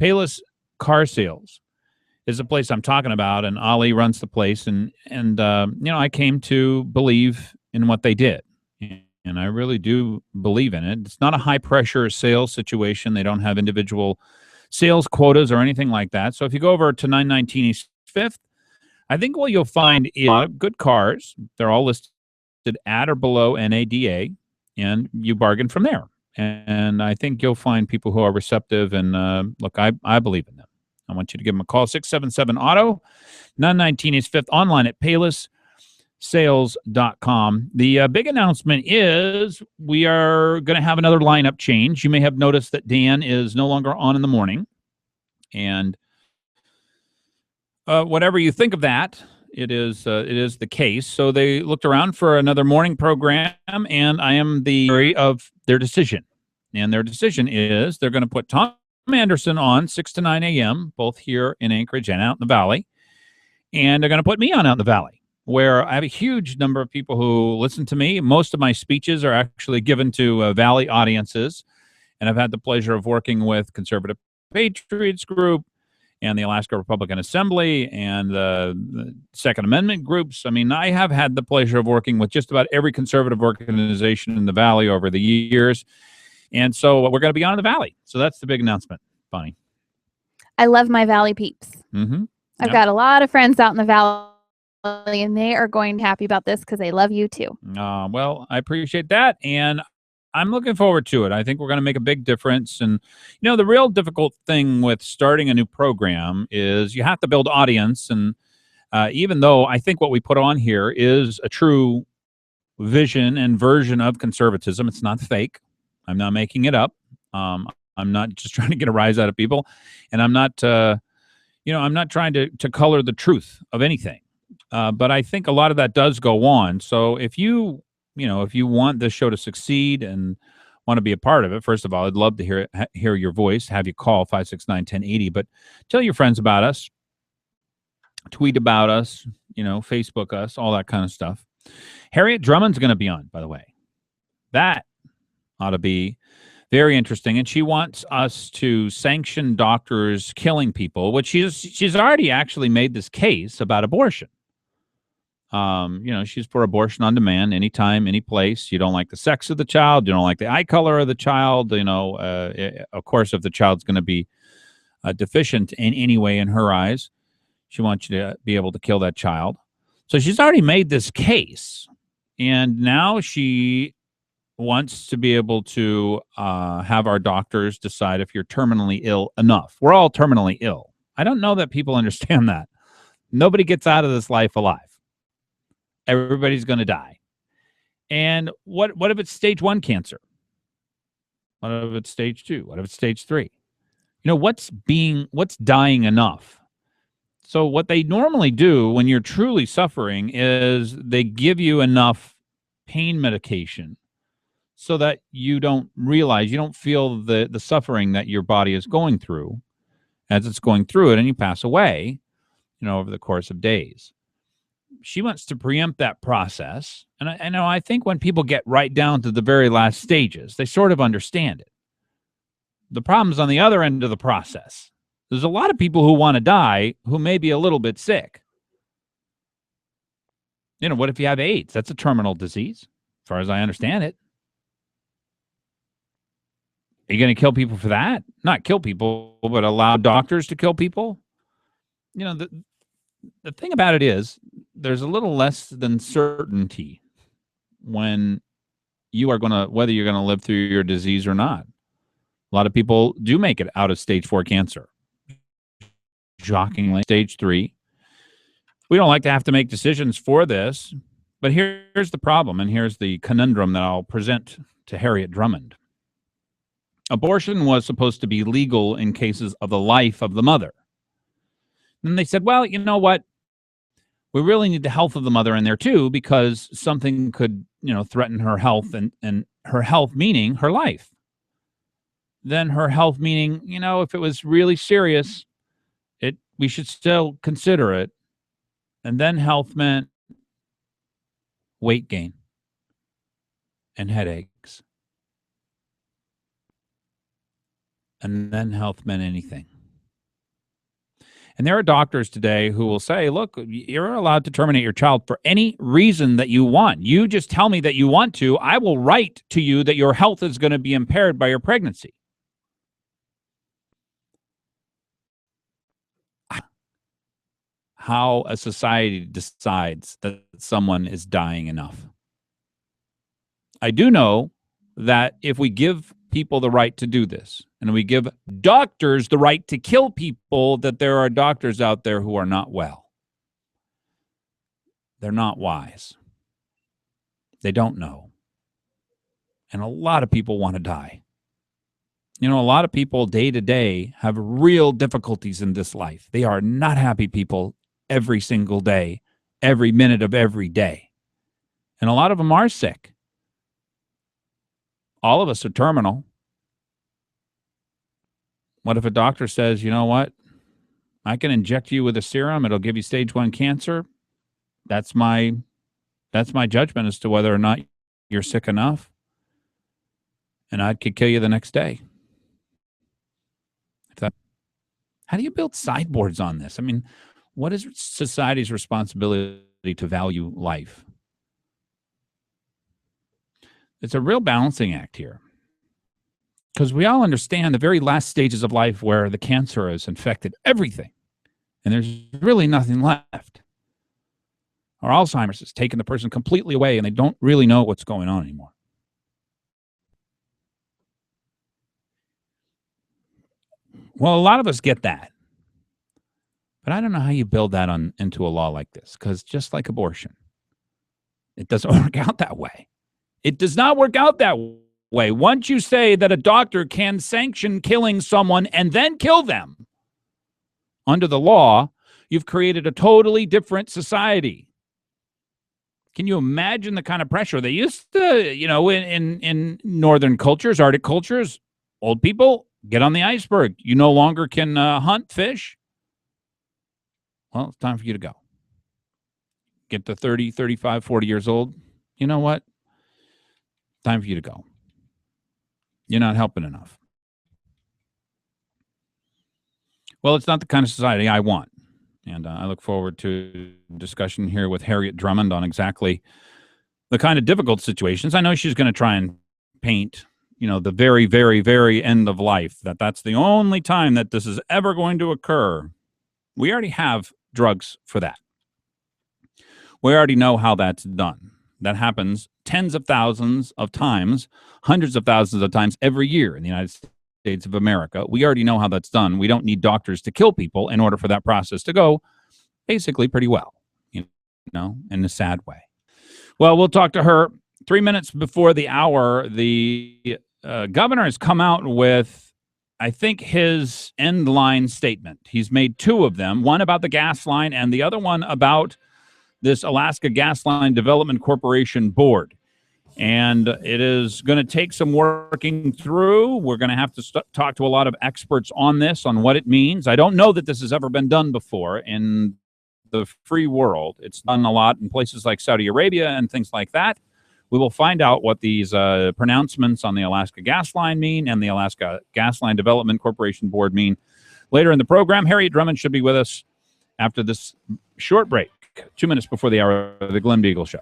Payless Car Sales is the place I'm talking about, and Ali runs the place. And I came to believe in what they did. And I really do believe in it. It's not a high-pressure sales situation. They don't have individual sales quotas or anything like that. So if you go over to 919 East 5th, I think what you'll find is good cars. They're all listed at or below NADA, and you bargain from there. And I think you'll find people who are receptive. And look, I believe in them. I want you to give them a call, 677-AUTO, 919 East 5th, online at paylesssales.com. The big announcement is we are going to have another lineup change. You may have noticed that Dan is no longer on in the morning. And whatever you think of that, it is the case. So they looked around for another morning program, and I am the jury of their decision. And their decision is they're going to put Tom Anderson on 6 to 9 a.m., both here in Anchorage and out in the Valley. And they're going to put me on out in the Valley, where I have a huge number of people who listen to me. Most of my speeches are actually given to Valley audiences. And I've had the pleasure of working with Conservative Patriots Group and the Alaska Republican Assembly and the Second Amendment groups. I mean, I have had the pleasure of working with just about every conservative organization in the Valley over the years. And so we're going to be on in the Valley. So that's the big announcement, Bonnie. I love my Valley peeps. Mm-hmm. I've got a lot of friends out in the Valley, and they are going to be happy about this because they love you too. Well, I appreciate that. And I'm looking forward to it. I think we're going to make a big difference. And, the real difficult thing with starting a new program is you have to build audience. And even though I think what we put on here is a true vision and version of conservatism, it's not fake. I'm not making it up. I'm not just trying to get a rise out of people. And I'm not, I'm not trying to color the truth of anything. But I think a lot of that does go on. So if you want this show to succeed and want to be a part of it, first of all, I'd love to hear your voice, have you call 569-1080, but tell your friends about us, tweet about us, Facebook us, all that kind of stuff. Harriet Drummond's going to be on, by the way. That ought to be very interesting. And she wants us to sanction doctors killing people, which she's already actually made this case about abortion. She's for abortion on demand, anytime, any place. You don't like the sex of the child. You don't like the eye color of the child. Of course, if the child's going to be deficient in any way in her eyes, she wants you to be able to kill that child. So she's already made this case. And now she wants to be able to have our doctors decide if you're terminally ill enough. We're all terminally ill. I don't know that people understand that. Nobody gets out of this life alive. Everybody's going to die. And what if it's stage 1 cancer? What if it's stage 2? What if it's stage 3? What's dying enough? So what they normally do when you're truly suffering is they give you enough pain medication so that you don't realize, you don't feel the suffering that your body is going through as it's going through it, and you pass away, over the course of days. She wants to preempt that process. And I think when people get right down to the very last stages, they sort of understand it. The problem's on the other end of the process. There's a lot of people who want to die who may be a little bit sick. What if you have AIDS? That's a terminal disease, as far as I understand it. Are you going to kill people for that? Not kill people, but allow doctors to kill people? The thing about it is there's a little less than certainty when whether you're going to live through your disease or not. A lot of people do make it out of stage 4 cancer. shockingly, stage 3. We don't like to have to make decisions for this, but here's the problem, and here's the conundrum that I'll present to Harriet Drummond. Abortion was supposed to be legal in cases of the life of the mother. Then they said, well, you know what? We really need the health of the mother in there too, because something could, threaten her health, and her health meaning her life. Then her health meaning, if it was really serious, we should still consider it. And then health meant weight gain and headaches. And then health meant anything. And there are doctors today who will say, look, you're allowed to terminate your child for any reason that you want. You just tell me that you want to. I will write to you that your health is going to be impaired by your pregnancy. How a society decides that someone is dying enough. I do know that if we give people the right to do this, and we give doctors the right to kill people, that there are doctors out there who are not well. They're not wise. They don't know. And a lot of people want to die. A lot of people day to day have real difficulties in this life. They are not happy people every single day, every minute of every day. And a lot of them are sick. All of us are terminal. What if a doctor says, you know what? I can inject you with a serum. It'll give you stage 1 cancer. That's my judgment as to whether or not you're sick enough. And I could kill you the next day. How do you build sideboards on this? I mean, what is society's responsibility to value life? It's a real balancing act here. Because we all understand the very last stages of life where the cancer has infected everything. And there's really nothing left. Or Alzheimer's has taken the person completely away and they don't really know what's going on anymore. Well, a lot of us get that. But I don't know how you build that into a law like this, because just like abortion, it doesn't work out that way. It does not work out that way. Once you say that a doctor can sanction killing someone and then kill them under the law, you've created a totally different society. Can you imagine the kind of pressure they used to, in northern cultures, Arctic cultures, old people, get on the iceberg. You no longer can hunt fish. Well, it's time for you to go. Get to 30, 35, 40 years old. You know what? Time for you to go. You're not helping enough. Well, it's not the kind of society I want. And I look forward to discussion here with Harriet Drummond on exactly the kind of difficult situations. I know she's going to try and paint, the very, very, very end of life, that's the only time that this is ever going to occur. We already have drugs for that. We already know how that's done. That happens tens of thousands of times, hundreds of thousands of times every year in the United States of America. We already know how that's done. We don't need doctors to kill people in order for that process to go basically pretty well, in a sad way. Well, we'll talk to her 3 minutes before the hour. The governor has come out with, I think, his end line statement. He's made 2 of them, one about the gas line and the other one about this Alaska Gas Line Development Corporation board. And it is going to take some working through. We're going to have to talk to a lot of experts on this, on what it means. I don't know that this has ever been done before in the free world. It's done a lot in places like Saudi Arabia and things like that. We will find out what these pronouncements on the Alaska Gas Line mean and the Alaska Gas Line Development Corporation board mean later in the program. Harriet Drummond should be with us after this short break, 2 minutes before the hour of the Glen Biegel Show.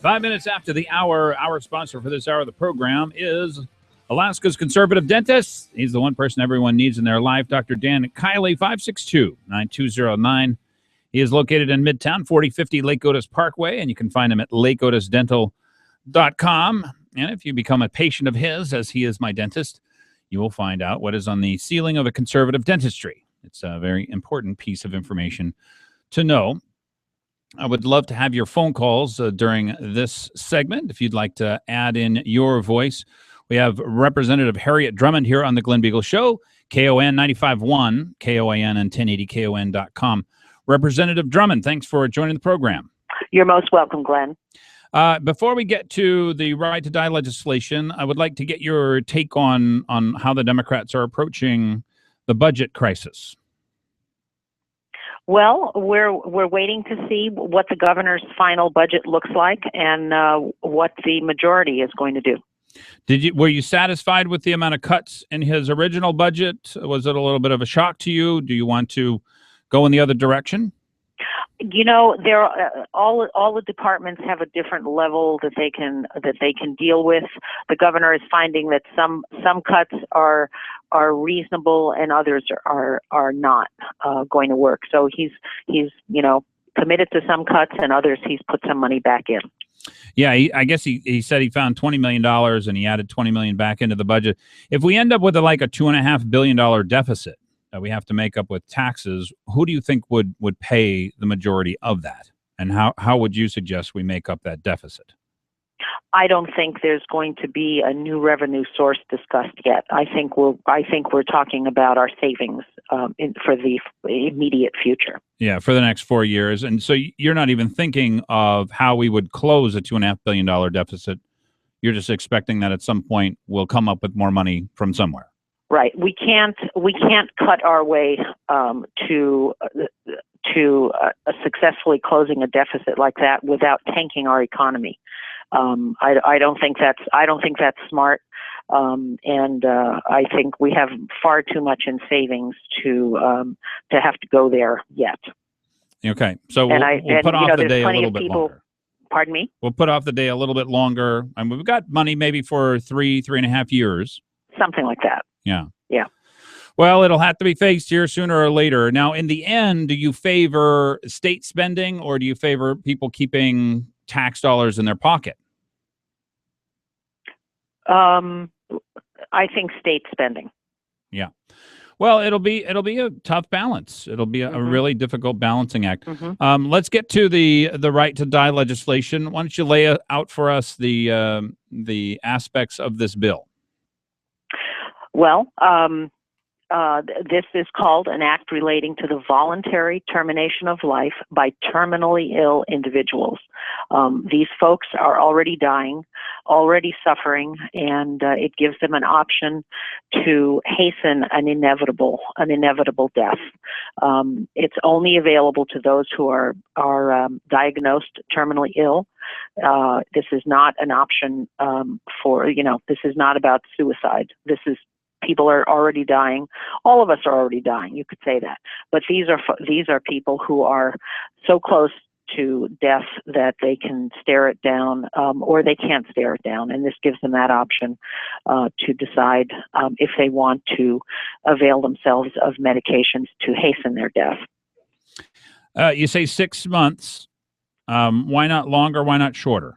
5 minutes after the hour, our sponsor for this hour of the program is Alaska's conservative dentist. He's the one person everyone needs in their life, Dr. Dan Kiley, 562-9209. He is located in Midtown, 4050 Lake Otis Parkway, and you can find him at lakeotisdental.com. And if you become a patient of his, as he is my dentist, you will find out what is on the ceiling of a conservative dentistry. It's a very important piece of information to know. I would love to have your phone calls during this segment. If you'd like to add in your voice, we have Representative Harriet Drummond here on the Glen Biegel Show, KON 95.1, KOAN and 1080KON.com. Representative Drummond, thanks for joining the program. You're most welcome, Glenn. Before we get to the right to die legislation, I would like to get your take on how the Democrats are approaching the budget crisis. Well, we're waiting to see what the governor's final budget looks like and what the majority is going to do. Were you satisfied with the amount of cuts in his original budget? Was it a little bit of a shock to you? Do you want to go in the other direction? You know, there all the departments have a different level that they can deal with. The governor is finding that some cuts are reasonable and others are not going to work. So he's committed to some cuts, and others he's put some money back in. Yeah, I guess he said he found $20 million and he added $20 million back into the budget. If we end up with a $2.5 billion deficit that we have to make up with taxes, who do you think would pay the majority of that? And how would you suggest we make up that deficit? I don't think there's going to be a new revenue source discussed yet. I think we're talking about our savings for the immediate future. Yeah, for the next 4 years. And so you're not even thinking of how we would close a $2.5 billion deficit. You're just expecting that at some point we'll come up with more money from somewhere. Right. We can't cut our way to successfully closing a deficit like that without tanking our economy. I don't think that's smart. And I think we have far too much in savings to have to go there yet. Okay, so we'll put off the day a little bit longer. Pardon me? We'll put off the day a little bit longer. I mean, we've got money maybe for 3.5 years. Something like that. Yeah. Yeah. Well, it'll have to be faced here sooner or later. Now, in the end, do you favor state spending or do you favor people keeping tax dollars in their pocket? I think state spending. Yeah. Well, it'll be a tough balance. It'll be a really difficult balancing act. Let's get to the right to die legislation. Why don't you lay out for us the aspects of this bill? Well, this is called an act relating to the voluntary termination of life by terminally ill individuals. These folks are already dying, already suffering, and it gives them an option to hasten an inevitable death. It's only available to those who are diagnosed terminally ill. This is not an option this is not about suicide. People are already dying. All of us are already dying. You could say that. But these are people who are so close to death that they can stare it down, or they can't stare it down. And this gives them that option to decide if they want to avail themselves of medications to hasten their death. You say 6 months. Why not longer? Why not shorter?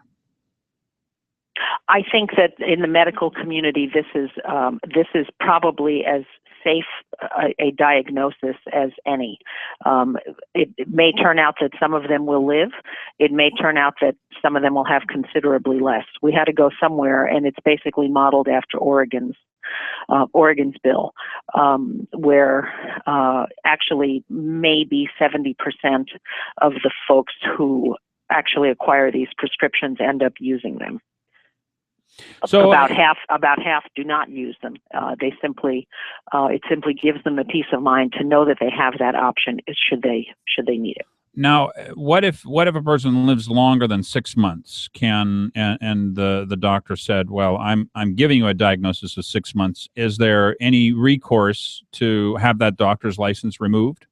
I think that in the medical community, this is probably as safe a diagnosis as any. It may turn out that some of them will live. It may turn out that some of them will have considerably less. We had to go somewhere, and it's basically modeled after Oregon's bill, where actually maybe 70% of the folks who actually acquire these prescriptions end up using them. So about half do not use them. It simply gives them a peace of mind to know that they have that option should they need it. Now, what if a person lives longer than 6 months? And the doctor said, well, I'm giving you a diagnosis of 6 months. Is there any recourse to have that doctor's license removed?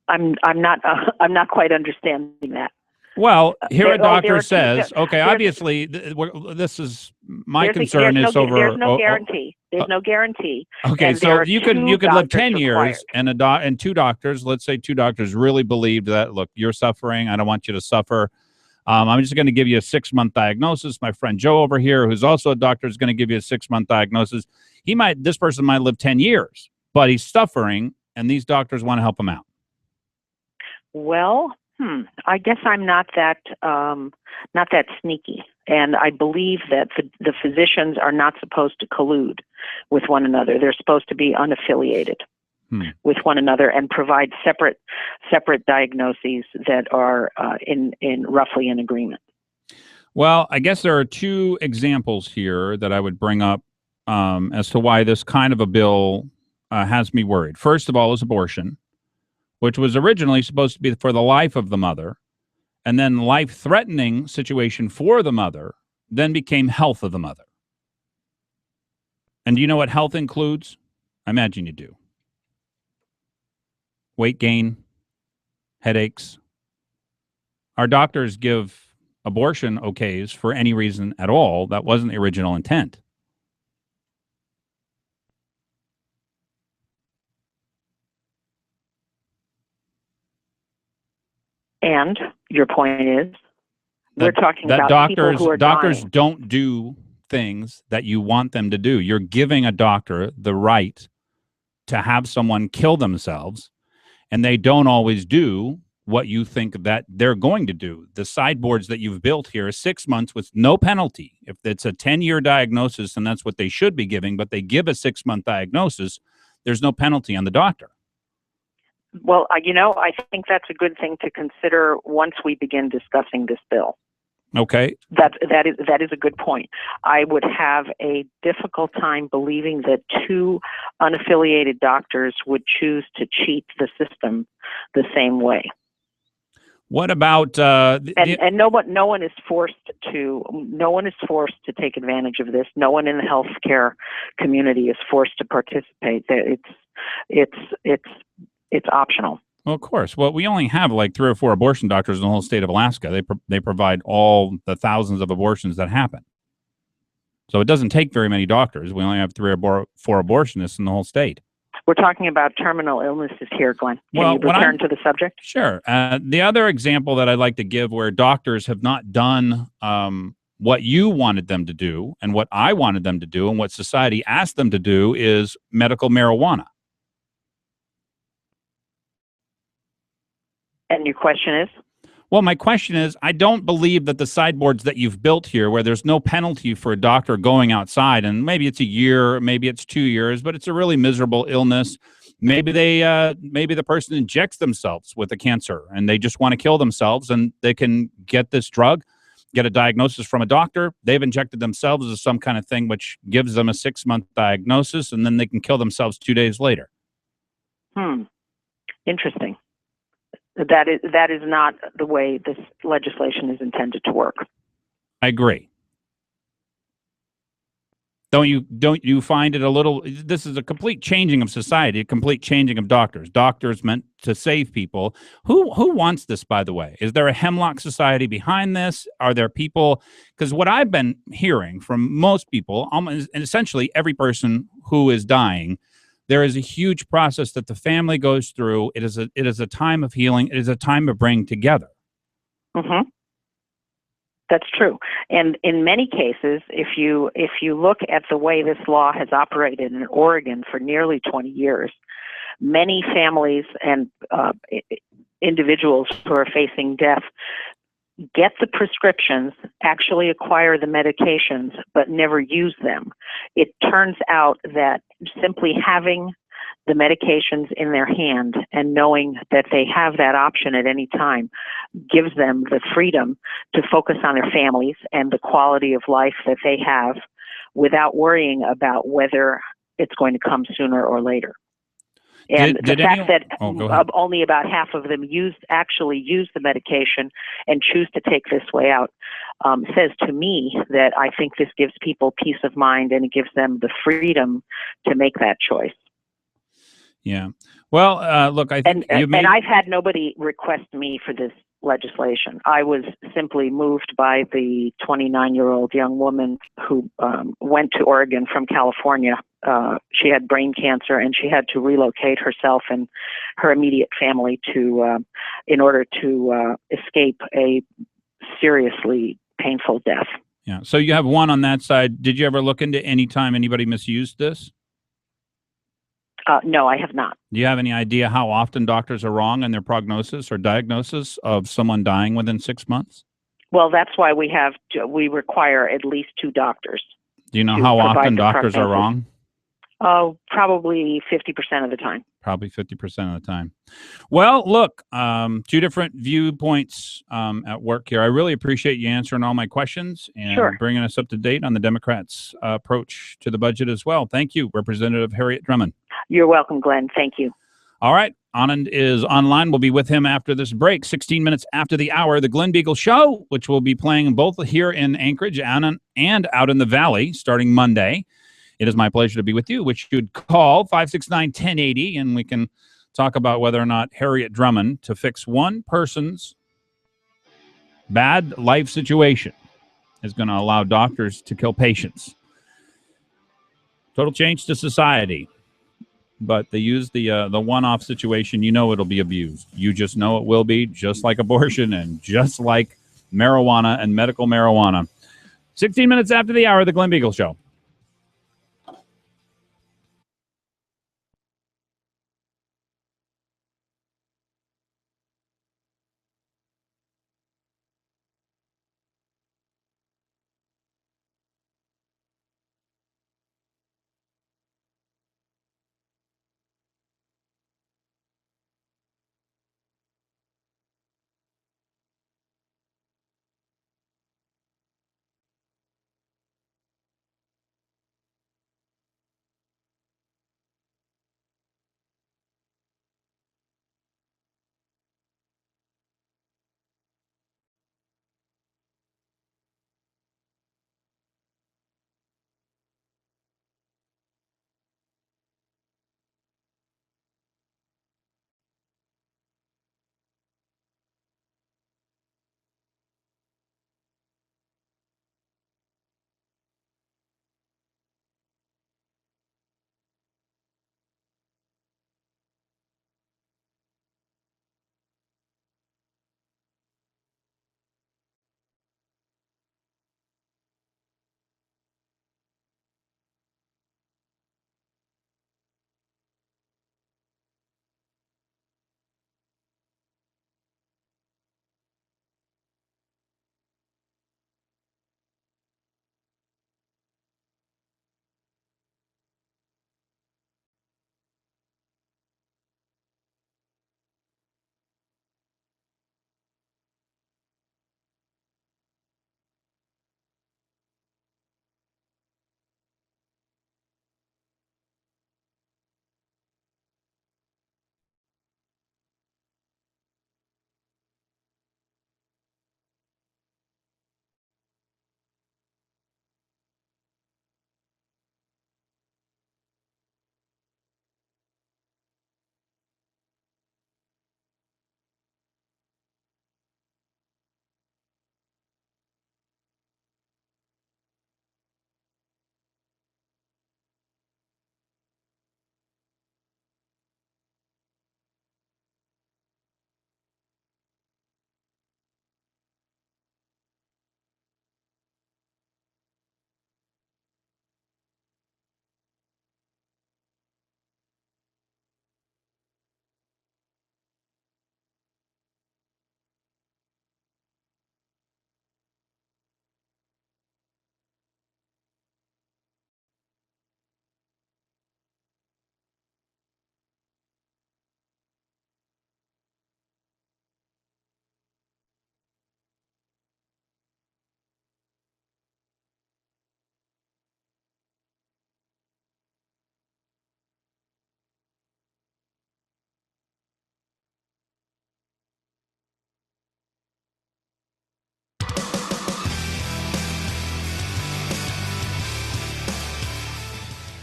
I'm not quite understanding that. Well, here a there doctor are says, okay, there's- obviously, this is my there's concern is over. There's no guarantee. There's no guarantee. Okay, And so there are you two could live doctors 10 required. years and two doctors, let's say two doctors really believed that, look, you're suffering. I don't want you to suffer. I'm just going to give you a 6-month diagnosis. My friend Joe over here, who's also a doctor, is going to give you a 6-month diagnosis. This person might live 10 years, but he's suffering, and these doctors want to help him out. Well, I guess I'm not that sneaky, and I believe that the physicians are not supposed to collude with one another. They're supposed to be unaffiliated with one another and provide separate diagnoses that are in roughly in agreement. Well, I guess there are two examples here that I would bring up as to why this kind of a bill has me worried. First of all is abortion, which was originally supposed to be for the life of the mother, and then life-threatening situation for the mother, then became health of the mother. And do you know what health includes? I imagine you do. Weight gain, headaches. Our doctors give abortion okays for any reason at all. That wasn't the original intent. And your point is, we're talking about people who are doctors dying. don't do things that you want them to do. You're giving a doctor the right to have someone kill themselves, and they don't always do what you think that they're going to do. The sideboards that you've built here are 6 months with no penalty. If it's a 10-year diagnosis, and that's what they should be giving, but they give a 6-month diagnosis, there's no penalty on the doctor. Well, I think that's a good thing to consider once we begin discussing this bill. Okay. That is a good point. I would have a difficult time believing that two unaffiliated doctors would choose to cheat the system the same way. What about and no one is forced to take advantage of this. No one in the healthcare community is forced to participate. It's optional. Well, of course. Well, we only have like 3 or 4 abortion doctors in the whole state of Alaska. They provide all the thousands of abortions that happen. So it doesn't take very many doctors. We only have 3 or 4 abortionists in the whole state. We're talking about terminal illnesses here, Glenn. Can you return to the subject? Sure. The other example that I'd like to give where doctors have not done what you wanted them to do and what I wanted them to do and what society asked them to do is medical marijuana. And your question is? Well, my question is, I don't believe that the sideboards that you've built here, where there's no penalty for a doctor going outside, and maybe it's a year, maybe it's 2 years, but it's a really miserable illness. Maybe maybe the person injects themselves with a cancer and they just want to kill themselves, and they can get this drug, get a diagnosis from a doctor. They've injected themselves with some kind of thing, which gives them a 6-month diagnosis, and then they can kill themselves 2 days later. Interesting. That is not the way this legislation is intended to work. I agree. Don't you find it a little? This is a complete changing of society, a complete changing of doctors. Doctors meant to save people. Who wants this, by the way? Is there a hemlock society behind this? Are there people? Because what I've been hearing from most people, almost, and essentially every person who is dying, there is a huge process that the family goes through. It is a time of healing. It is a time of bringing together. Mm-hmm. That's true. And in many cases, if you look at the way this law has operated in Oregon for nearly 20 years, many families and individuals who are facing death get the prescriptions, actually acquire the medications, but never use them. It turns out that simply having the medications in their hand and knowing that they have that option at any time gives them the freedom to focus on their families and the quality of life that they have without worrying about whether it's going to come sooner or later. And the fact that only about half of them actually use the medication and choose to take this way out says to me that I think this gives people peace of mind and it gives them the freedom to make that choice. Yeah. Well, look, I think and I've had nobody request me for this legislation. I was simply moved by the 29-year-old young woman who went to Oregon from California. She had brain cancer, and she had to relocate herself and her immediate family to in order to escape a seriously painful death. Yeah. So you have one on that side. Did you ever look into any time anybody misused this? No, I have not. Do you have any idea how often doctors are wrong in their prognosis or diagnosis of someone dying within 6 months? Well, that's why we require at least 2 doctors. Do you know how often doctors are wrong? Oh, probably 50% of the time. Probably 50% of the time. Well, look, 2 different viewpoints at work here. I really appreciate you answering all my questions and bringing us up to date on the Democrats' approach to the budget as well. Thank you, Representative Harriet Drummond. You're welcome, Glenn. Thank you. All right. Anand is online. We'll be with him after this break. 16 minutes after the hour, the Glen Biegel Show, which will be playing both here in Anchorage and out in the Valley starting Monday. It is my pleasure to be with you, which you'd call 569-1080, and we can talk about whether or not Harriet Drummond, to fix one person's bad life situation, is going to allow doctors to kill patients. Total change to society. But they use the one-off situation. You know it'll be abused. You just know it will be, just like abortion and just like marijuana and medical marijuana. 16 minutes after the hour, the Glen Biegel Show.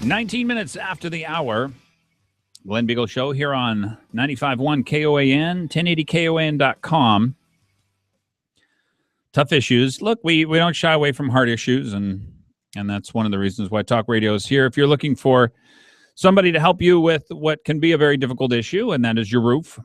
Nineteen minutes after the hour, Glen Biegel Show here on 95.1 KOAN, 1080KOAN.com. tough issues. Look, we don't shy away from hard issues, and that's one of the reasons why talk radio is here. If you're looking for somebody to help you with what can be a very difficult issue, and that is your roof.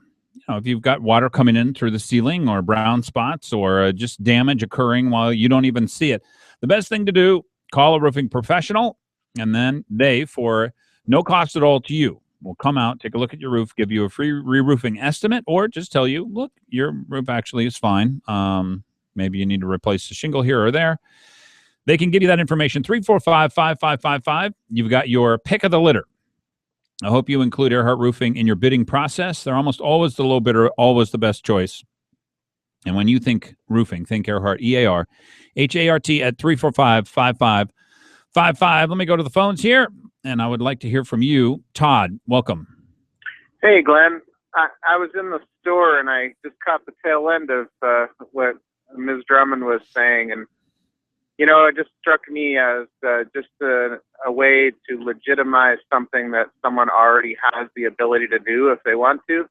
If you've got water coming in through the ceiling or brown spots or just damage occurring while you don't even see it, the best thing to do, call a roofing professional, and then they, for no cost at all to you, will come out, take a look at your roof, give you a free re-roofing estimate, or just tell you, look, your roof actually is fine. Maybe you need to replace the shingle here or there. They can give you that information, 345-5555. You've got your pick of the litter. I hope you include Earhart Roofing in your bidding process. They're almost always the low bidder, always the best choice. And when you think roofing, think Earhart, E-A-R-H-A-R-T at 345-5555. Let me go to the phones here, and I would like to hear from you. Todd, welcome. Hey, Glenn. I was in the store, and I just caught the tail end of what Ms. Drummond was saying, and it just struck me as just a way to legitimize something that someone already has the ability to do if they want to.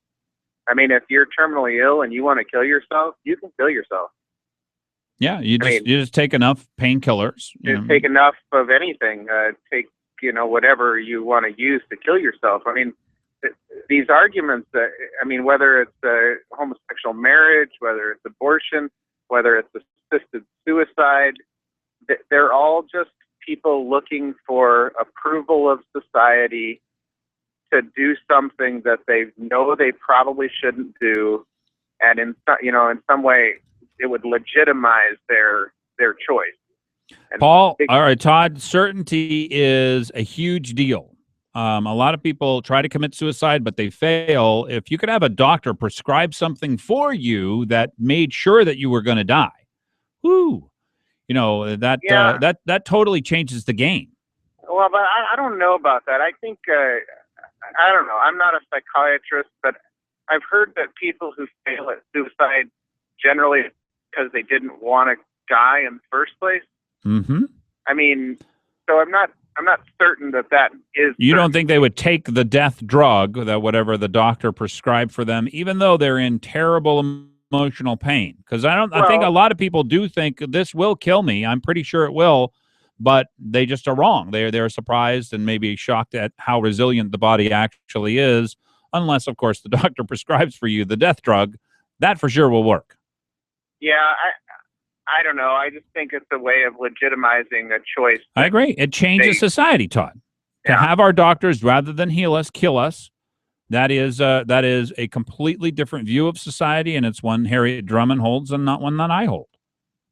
I mean, if you're terminally ill and you want to kill yourself, you can kill yourself. Yeah, you just take enough painkillers. Take enough of anything. Take whatever you want to use to kill yourself. I mean, these arguments. Whether it's homosexual marriage, whether it's abortion, whether it's assisted suicide. They're all just people looking for approval of society to do something that they know they probably shouldn't do, and in some way it would legitimize their choice. And Paul, all right, Todd, certainty is a huge deal. A lot of people try to commit suicide, but they fail. If you could have a doctor prescribe something for you that made sure that you were going to die, whoo. That totally changes the game. Well, but I don't know about that. I think, I don't know. I'm not a psychiatrist, but I've heard that people who fail at suicide generally because they didn't want to die in the first place. Mm-hmm. I mean, so I'm not certain that is. You don't think they would take the death drug, that whatever the doctor prescribed for them, even though they're in terrible emotional pain? Because I think a lot of people do think this will kill me. I'm pretty sure it will, but they just are wrong. They're surprised and maybe shocked at how resilient the body actually is, unless, of course, the doctor prescribes for you the death drug. That for sure will work. Yeah, I don't know. I just think it's a way of legitimizing a choice. I agree. It changes society, Todd. To have our doctors, rather than heal us, kill us. That is a completely different view of society, and it's one Harriet Drummond holds and not one that I hold.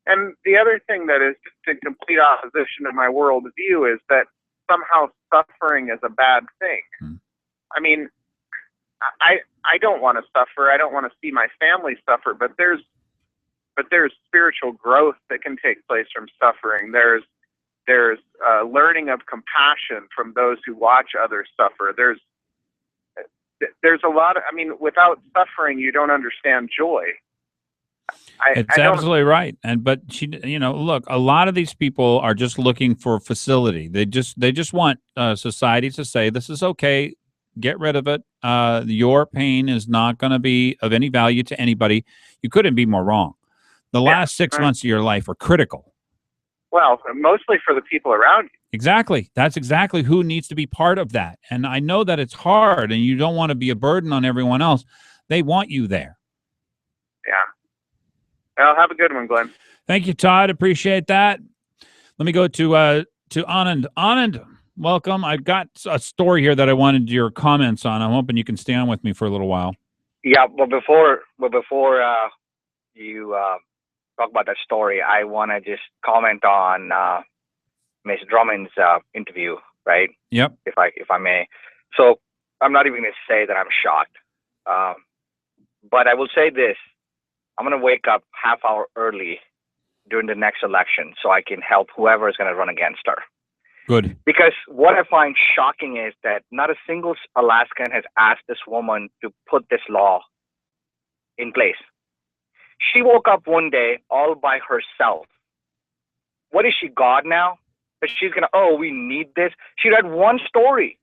And the other thing that is just in complete opposition to my worldview is that somehow suffering is a bad thing. I mean, I don't want to suffer. I don't want to see my family suffer, but there's spiritual growth that can take place from suffering. There's learning of compassion from those who watch others suffer. There's a lot of, without suffering, you don't understand joy. It's absolutely right. But look, a lot of these people are just looking for facility. They just want society to say, this is okay, get rid of it. Your pain is not going to be of any value to anybody. You couldn't be more wrong. The last 6 months of your life are critical. Well, mostly for the people around you. Exactly. That's exactly who needs to be part of that. And I know that it's hard and you don't want to be a burden on everyone else. They want you there. Yeah. Well, have a good one, Glenn. Thank you, Todd. Appreciate that. Let me go to Anand. Anand, welcome. I've got a story here that I wanted your comments on. I'm hoping you can stay on with me for a little while. Yeah, but before you talk about that story, I want to just comment on Ms. Drummond's interview, right? Yep. If I may. So I'm not even going to say that I'm shocked, but I will say this: I'm going to wake up half hour early during the next election so I can help whoever is going to run against her. Good. Because what I find shocking is that not a single Alaskan has asked this woman to put this law in place. She woke up one day all by herself. What is she, God now? That she's going to, we need this. She read one story.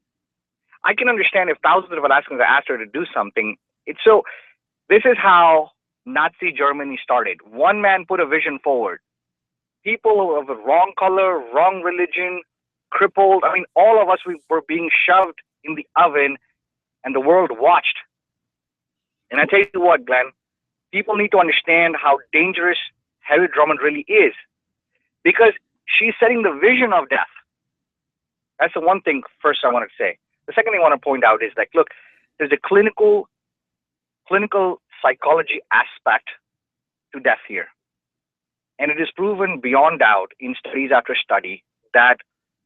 I can understand if thousands of Alaskans asked her to do something. This is how Nazi Germany started. One man put a vision forward. People of the wrong color, wrong religion, crippled. I mean, all of us, we were being shoved in the oven, and the world watched. And I tell you what, Glenn, people need to understand how dangerous Harriet Drummond really is, because she's setting the vision of death. That's the one thing first I want to say. The second thing I want to point out is like, look, there's a clinical psychology aspect to death here. And it is proven beyond doubt in studies after study that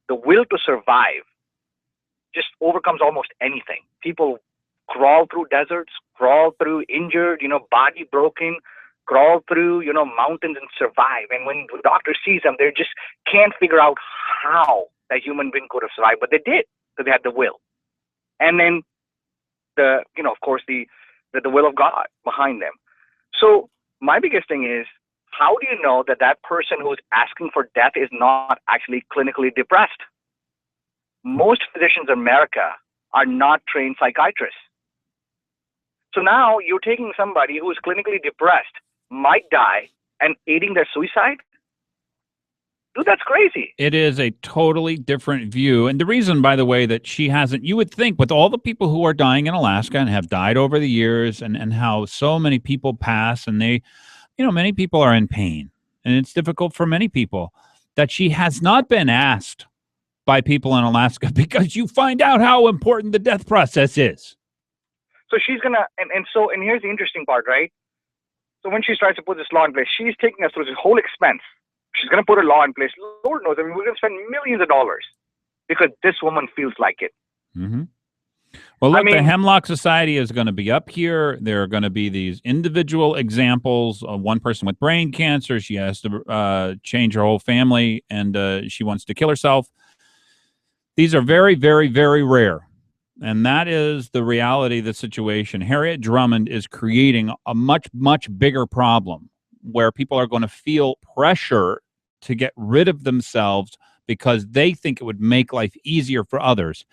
the will to survive just overcomes almost anything. People crawl through deserts, crawl through injured, body broken, crawl through, mountains and survive. And when the doctor sees them, they just can't figure out how that human being could have survived, but they did, because they had the will. And then of course, the will of God behind them. So my biggest thing is, how do you know that that person who's asking for death is not actually clinically depressed? Most physicians in America are not trained psychiatrists. So now you're taking somebody who is clinically depressed, might die, and aiding their suicide? Dude, that's crazy. It is a totally different view. And the reason, by the way, that she hasn't, you would think with all the people who are dying in Alaska and have died over the years, and how so many people pass, and they, many people are in pain, and it's difficult for many people, that she has not been asked by people in Alaska, because you find out how important the death process is. So she's going to, and here's the interesting part, right? So when she starts to put this law in place, she's taking us through this whole expense. She's going to put a law in place. Lord knows, we're going to spend millions of dollars because this woman feels like it. Mm-hmm. Well, look, the Hemlock Society is going to be up here. There are going to be these individual examples of one person with brain cancer. She has to change her whole family, and she wants to kill herself. These are very, very, very rare. And that is the reality of the situation. Harriet Drummond is creating a much, much bigger problem where people are going to feel pressure to get rid of themselves because they think it would make life easier for others.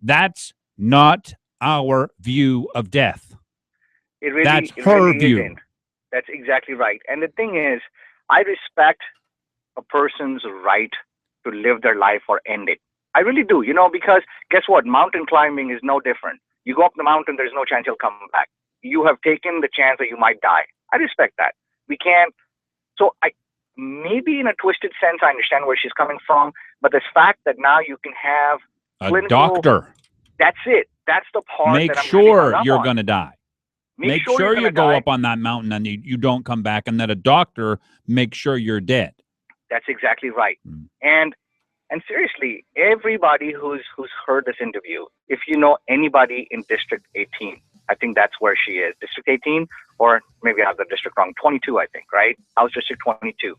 That's not our view of death. That's her view. Isn't. That's exactly right. And the thing is, I respect a person's right to live their life or end it. I really do, because guess what? Mountain climbing is no different. You go up the mountain, there's no chance you'll come back. You have taken the chance that you might die. I respect that. We can't. So maybe in a twisted sense, I understand where she's coming from, but the fact that now you can have a doctor. That's it. That's the part. Make sure you're going to die. Make sure you go up on that mountain and you don't come back, and that a doctor makes sure you're dead. That's exactly right. And seriously, everybody who's heard this interview, if you know anybody in District 18, I think that's where she is. District 18, or maybe I have the district wrong. 22, I think, right? I was District 22.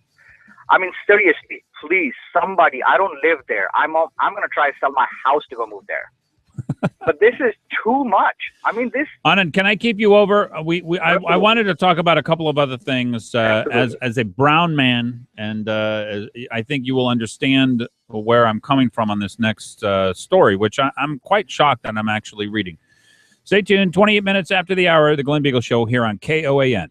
I mean, seriously, please, somebody. I don't live there. I'm going to try to sell my house to go move there. But this is too much. I mean, this. Anand, can I keep you over? I wanted to talk about a couple of other things as a brown man, and I think you will understand where I'm coming from on this next story, which I'm quite shocked that I'm actually reading. Stay tuned. 28 minutes after the hour, the Glen Biegel Show here on KOAN.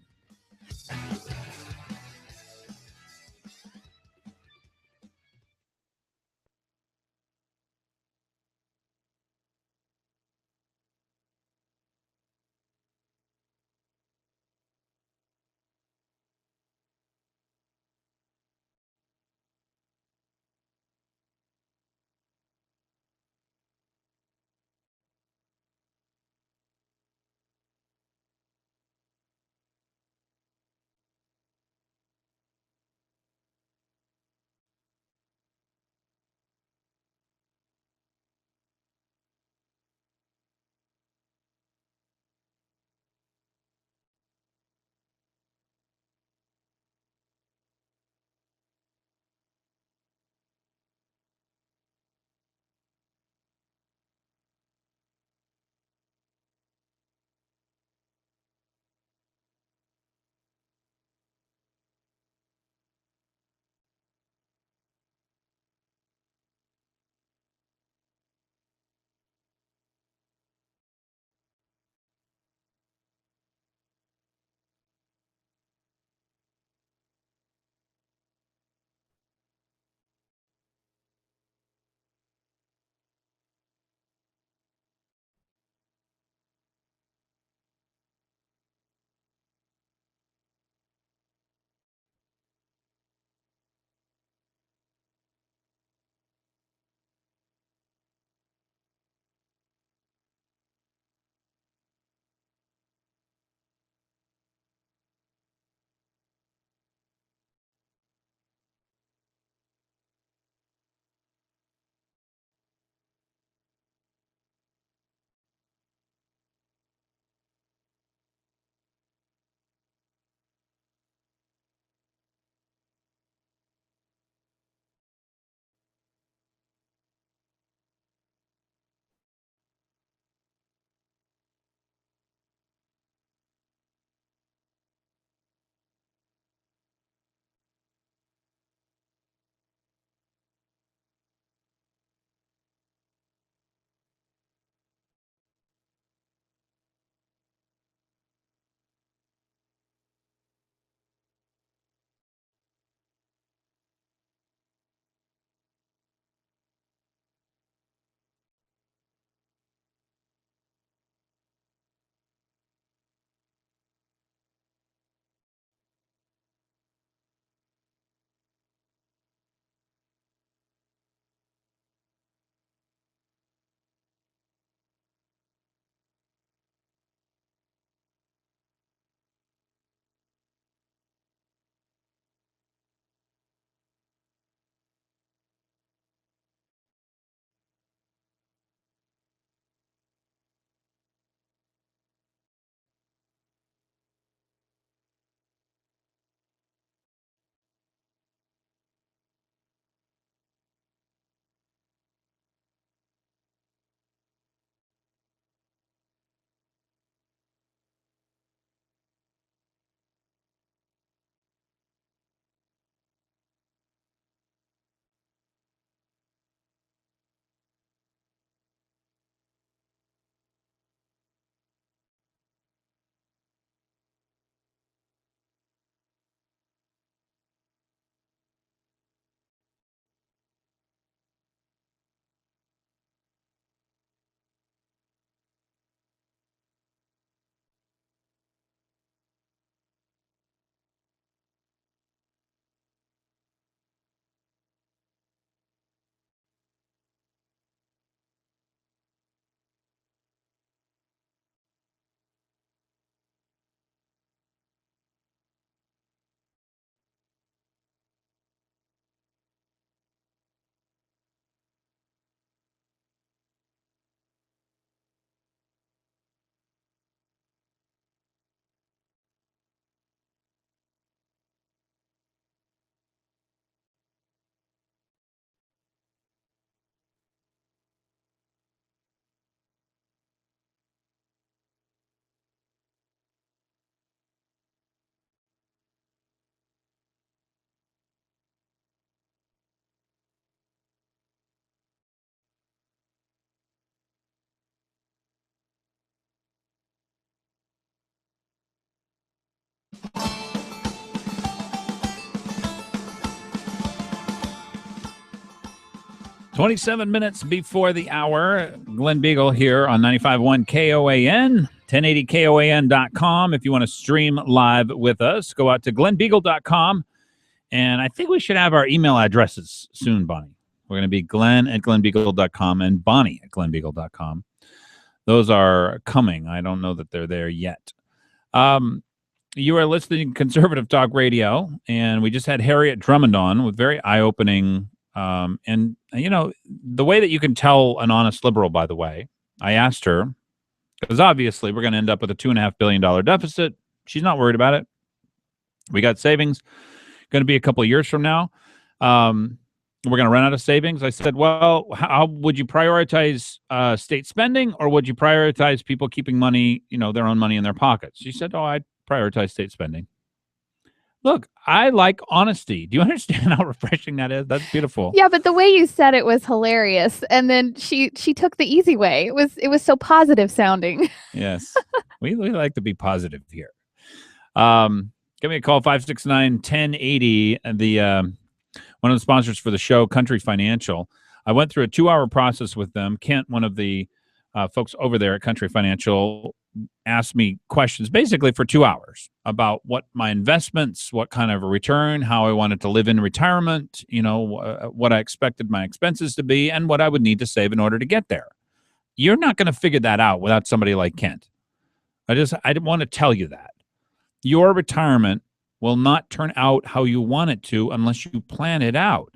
27 minutes before the hour. Glen Biegel here on 95.1 KOAN, 1080KOAN.com. If you want to stream live with us, go out to glenbiegel.com. And I think we should have our email addresses soon, Bonnie. We're going to be Glen at glenbiegel.com and Bonnie at glenbiegel.com. Those are coming. I don't know that they're there yet. You are listening to Conservative Talk Radio, and we just had Harriet Drummond on with very eye-opening. And, you know, the way that you can tell an honest liberal, by the way, I asked her, because obviously we're going to end up with a $2.5 billion deficit. She's not worried about it. We got savings. Going to be a couple of years from now. We're going to run out of savings. I said, well, how would you prioritize state spending, or would you prioritize people keeping money, you know, their own money in their pockets? She said, oh, I'd prioritize state spending. Look, I like honesty. Do you understand how refreshing that is? That's beautiful. Yeah, but the way you said it was hilarious. And then she took the easy way. It was so positive sounding. Yes. we like to be positive here. Give me a call, 569-1080. The one of the sponsors for the show, Country Financial. I went through a 2-hour process with them. Kent, one of the folks over there at Country Financial, asked me questions basically for 2 hours about what my investments, what kind of a return, how I wanted to live in retirement, you know, what I expected my expenses to be, and what I would need to save in order to get there. You're not going to figure that out without somebody like Kent. I didn't want to tell you that. Your retirement will not turn out how you want it to unless you plan it out.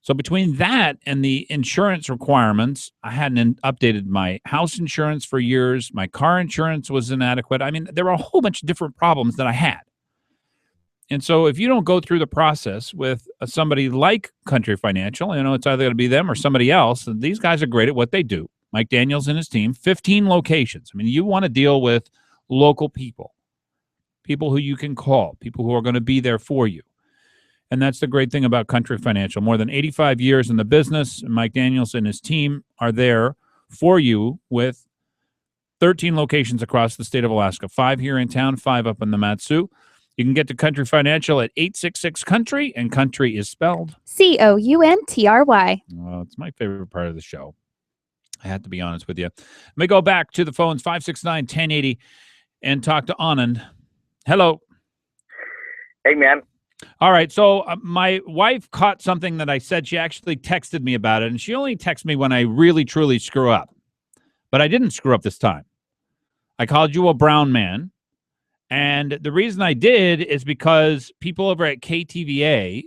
So between that and the insurance requirements, I hadn't updated my house insurance for years. My car insurance was inadequate. I mean, there were a whole bunch of different problems that I had. And so if you don't go through the process with somebody like Country Financial, you know, it's either going to be them or somebody else. And these guys are great at what they do. Mike Daniels and his team, 15 locations. I mean, you want to deal with local people who you can call, people who are going to be there for you. And that's the great thing about Country Financial. More than 85 years in the business, and Mike Daniels and his team are there for you with 13 locations across the state of Alaska, 5 here in town, 5 up in the Mat-Su. You can get to Country Financial at 866-COUNTRY, and country is spelled COUNTRY. Well, it's my favorite part of the show. I have to be honest with you. Let me go back to the phones, 569-1080, and talk to Anand. Hello. Hey, man. All right. So my wife caught something that I said. She actually texted me about it, and she only texts me when I really, truly screw up. But I didn't screw up this time. I called you a brown man, and the reason I did is because people over at KTVA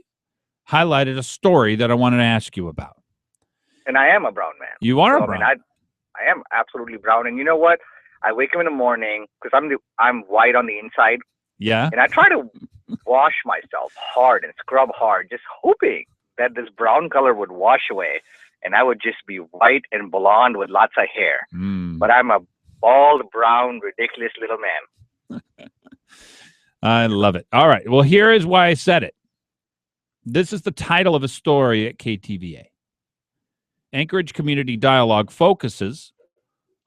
highlighted a story that I wanted to ask you about. And I am a brown man. You are a brown. I am absolutely brown. And you know what? I wake up in the morning because I'm white on the inside. Yeah. And I try to wash myself hard and scrub hard, just hoping that this brown color would wash away and I would just be white and blonde with lots of hair. But I'm a bald, brown, ridiculous little man. I love it. All right. Well, here is why I said it. This is the title of a story at KTVA. Anchorage Community Dialogue focuses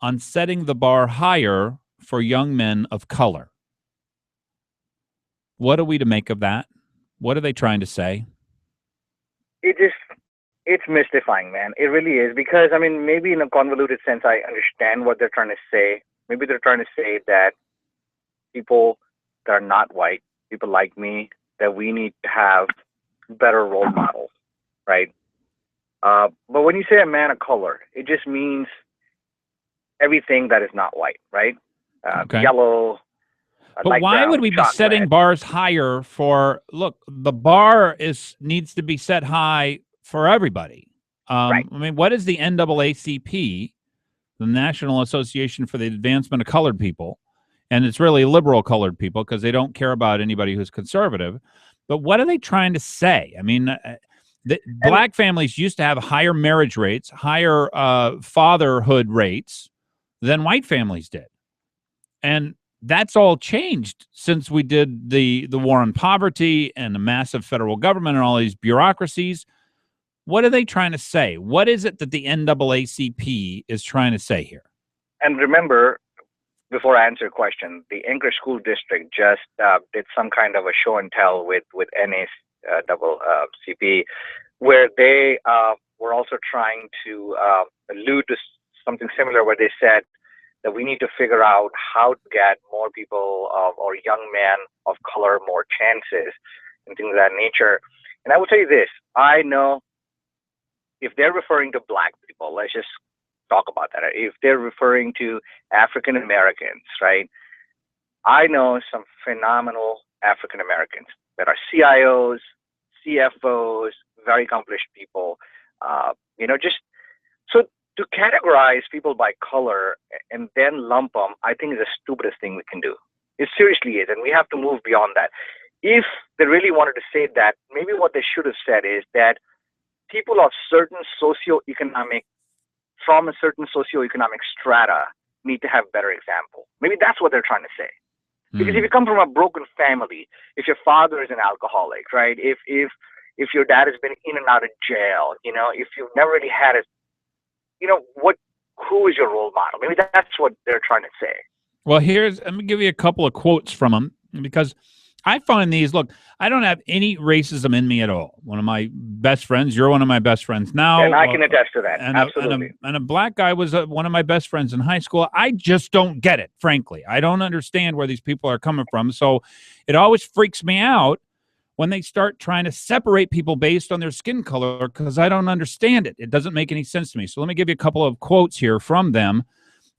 on setting the bar higher for young men of color. What are we to make of that? What are they trying to say? It's mystifying, man. It really is. Because, I mean, maybe in a convoluted sense, I understand what they're trying to say. Maybe they're trying to say that people that are not white, people like me, that we need to have better role models, right? But when you say a man of color, it just means everything that is not white, right? Okay. Yellow. But why would we be setting bars higher for, look, the bar needs to be set high for everybody. Right. I mean, what is the NAACP, the National Association for the Advancement of Colored People? And it's really liberal colored people because they don't care about anybody who's conservative. But what are they trying to say? I mean, black families used to have higher marriage rates, higher fatherhood rates than white families did. And that's all changed since we did the war on poverty and the massive federal government and all these bureaucracies. What are they trying to say? What is it that the NAACP is trying to say here? And remember, before I answer your question, the Anchorage School District just did some kind of a show and tell with NAACP, where they were also trying to allude to something similar, where they said that we need to figure out how to get more people or young men of color more chances and things of that nature. And I will tell you this, I know if they're referring to black people, let's just talk about that. If they're referring to African Americans, right? I know some phenomenal African Americans that are CIOs, CFOs, very accomplished people. Just so to categorize people by color and then lump them, I think is the stupidest thing we can do. It seriously is, and we have to move beyond that. If they really wanted to say that, maybe what they should have said is that people of certain from a certain socioeconomic strata need to have better example. Maybe that's what they're trying to say. Because if you come from a broken family, if your father is an alcoholic, right? If your dad has been in and out of jail, if you've never really had who is your role model? Maybe that's what they're trying to say. Well, let me give you a couple of quotes from them, because I find these, look, I don't have any racism in me at all. One of my best friends, you're one of my best friends now. And I can attest to that. Absolutely. And a black guy was one of my best friends in high school. I just don't get it, frankly. I don't understand where these people are coming from. So it always freaks me out when they start trying to separate people based on their skin color, because I don't understand it. It doesn't make any sense to me. So let me give you a couple of quotes here from them.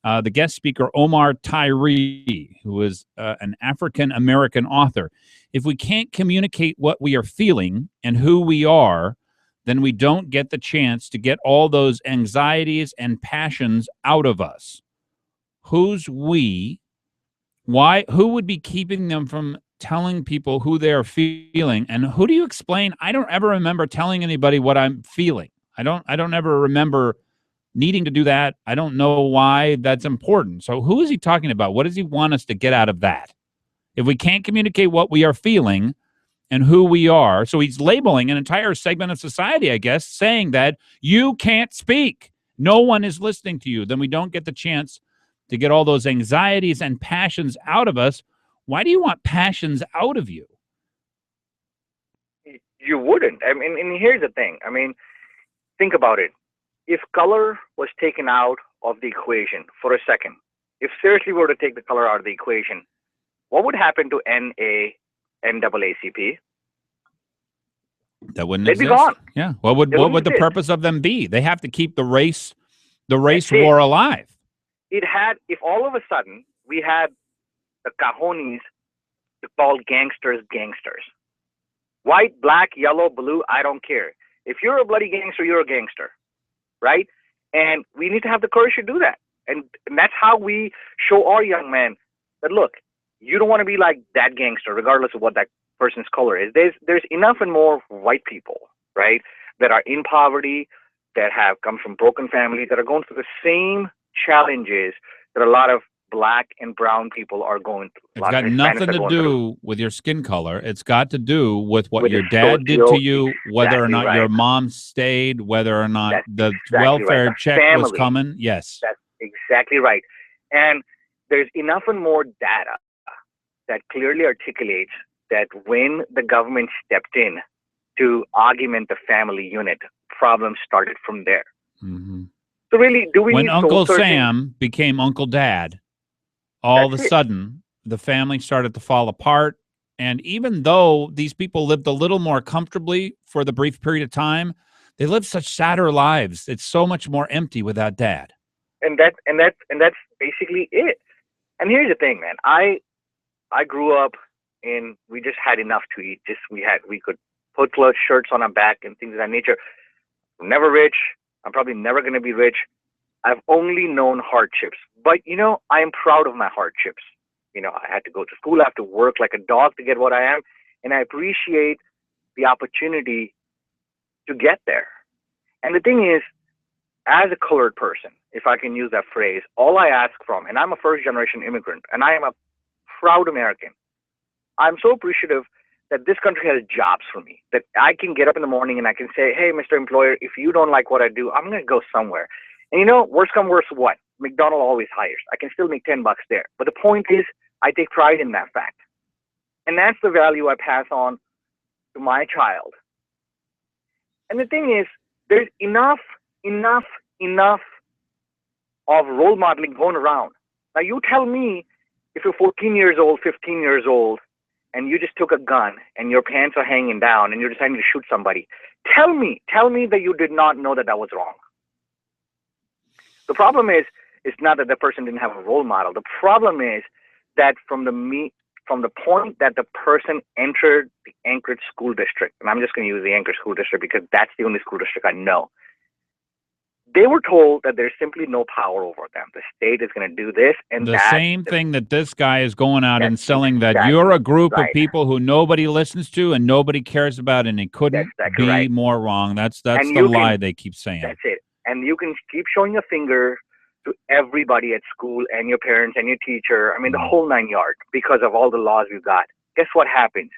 The guest speaker, Omar Tyree, who is an African-American author. If we can't communicate what we are feeling and who we are, then we don't get the chance to get all those anxieties and passions out of us. Who's we? Why? Who would be keeping them from telling people who they are feeling? And who do you explain? I don't ever remember telling anybody what I'm feeling. I don't ever remember needing to do that. I don't know why that's important. So who is he talking about? What does he want us to get out of that? If we can't communicate what we are feeling and who we are, so he's labeling an entire segment of society, I guess, saying that you can't speak. No one is listening to you. Then we don't get the chance to get all those anxieties and passions out of us. Why do you want passions out of you? You wouldn't. I mean, and here's the thing. I mean, think about it. If color was taken out of the equation for a second, if seriously we were to take the color out of the equation, what would happen to NAACP? That wouldn't They'd exist. Be gone. Yeah. What would the purpose of them be? They have to keep the race war alive. If all of a sudden we had the cojones to call gangsters gangsters. White, black, yellow, blue, I don't care. If you're a bloody gangster, you're a gangster, right? And we need to have the courage to do that. And that's how we show our young men that, look, you don't want to be like that gangster, regardless of what that person's color is. There's enough and more white people, right, that are in poverty, that have come from broken families, that are going through the same challenges that a lot of black and brown people are going through. It's got nothing to do with your skin color. It's got to do with what your dad did to you, whether or not your mom stayed, whether or not the welfare check was coming. Yes. That's exactly right. And there's enough and more data that clearly articulates that when the government stepped in to augment the family unit, problems started from there. Mm-hmm. So really, do we when need Uncle Sam became Uncle Dad, all of a sudden, the family started to fall apart. And even though these people lived a little more comfortably for the brief period of time, they lived such sadder lives. It's so much more empty without Dad. And that's basically it. And here's the thing, man. I grew up we just had enough to eat. We could put clothes, shirts on our back and things of that nature. I'm never rich. I'm probably never going to be rich. I've only known hardships, but I am proud of my hardships. I had to go to school, I have to work like a dog to get what I am. And I appreciate the opportunity to get there. And the thing is, as a colored person, if I can use that phrase, all I ask from, and I'm a first generation immigrant and I am a proud American. I'm so appreciative that this country has jobs for me, that I can get up in the morning and I can say, hey, Mr. Employer, if you don't like what I do, I'm going to go somewhere. And worst come worst, what? McDonald's always hires. I can still make $10 there. But the point is, I take pride in that fact. And that's the value I pass on to my child. And the thing is, There's enough of role modeling going around. Now you tell me, if you're 14 years old, 15 years old, and you just took a gun and your pants are hanging down and you're deciding to shoot somebody, tell me that you did not know that was wrong. The problem is, it's not that the person didn't have a role model. The problem is that from the point that the person entered the Anchorage School District, and I'm just going to use the Anchorage School District because that's the only school district I know, they were told that there's simply no power over them. The state is going to do this and the that. same thing that this guy is going out and selling, that exactly you're a group of right. people who nobody listens to and nobody cares about, and it couldn't exactly be right. more wrong. That's the lie they keep saying. That's it. And you can keep showing a finger to everybody at school and your parents and your teacher. I mean, the whole 9 yards, because of all the laws we've got. Guess what happens?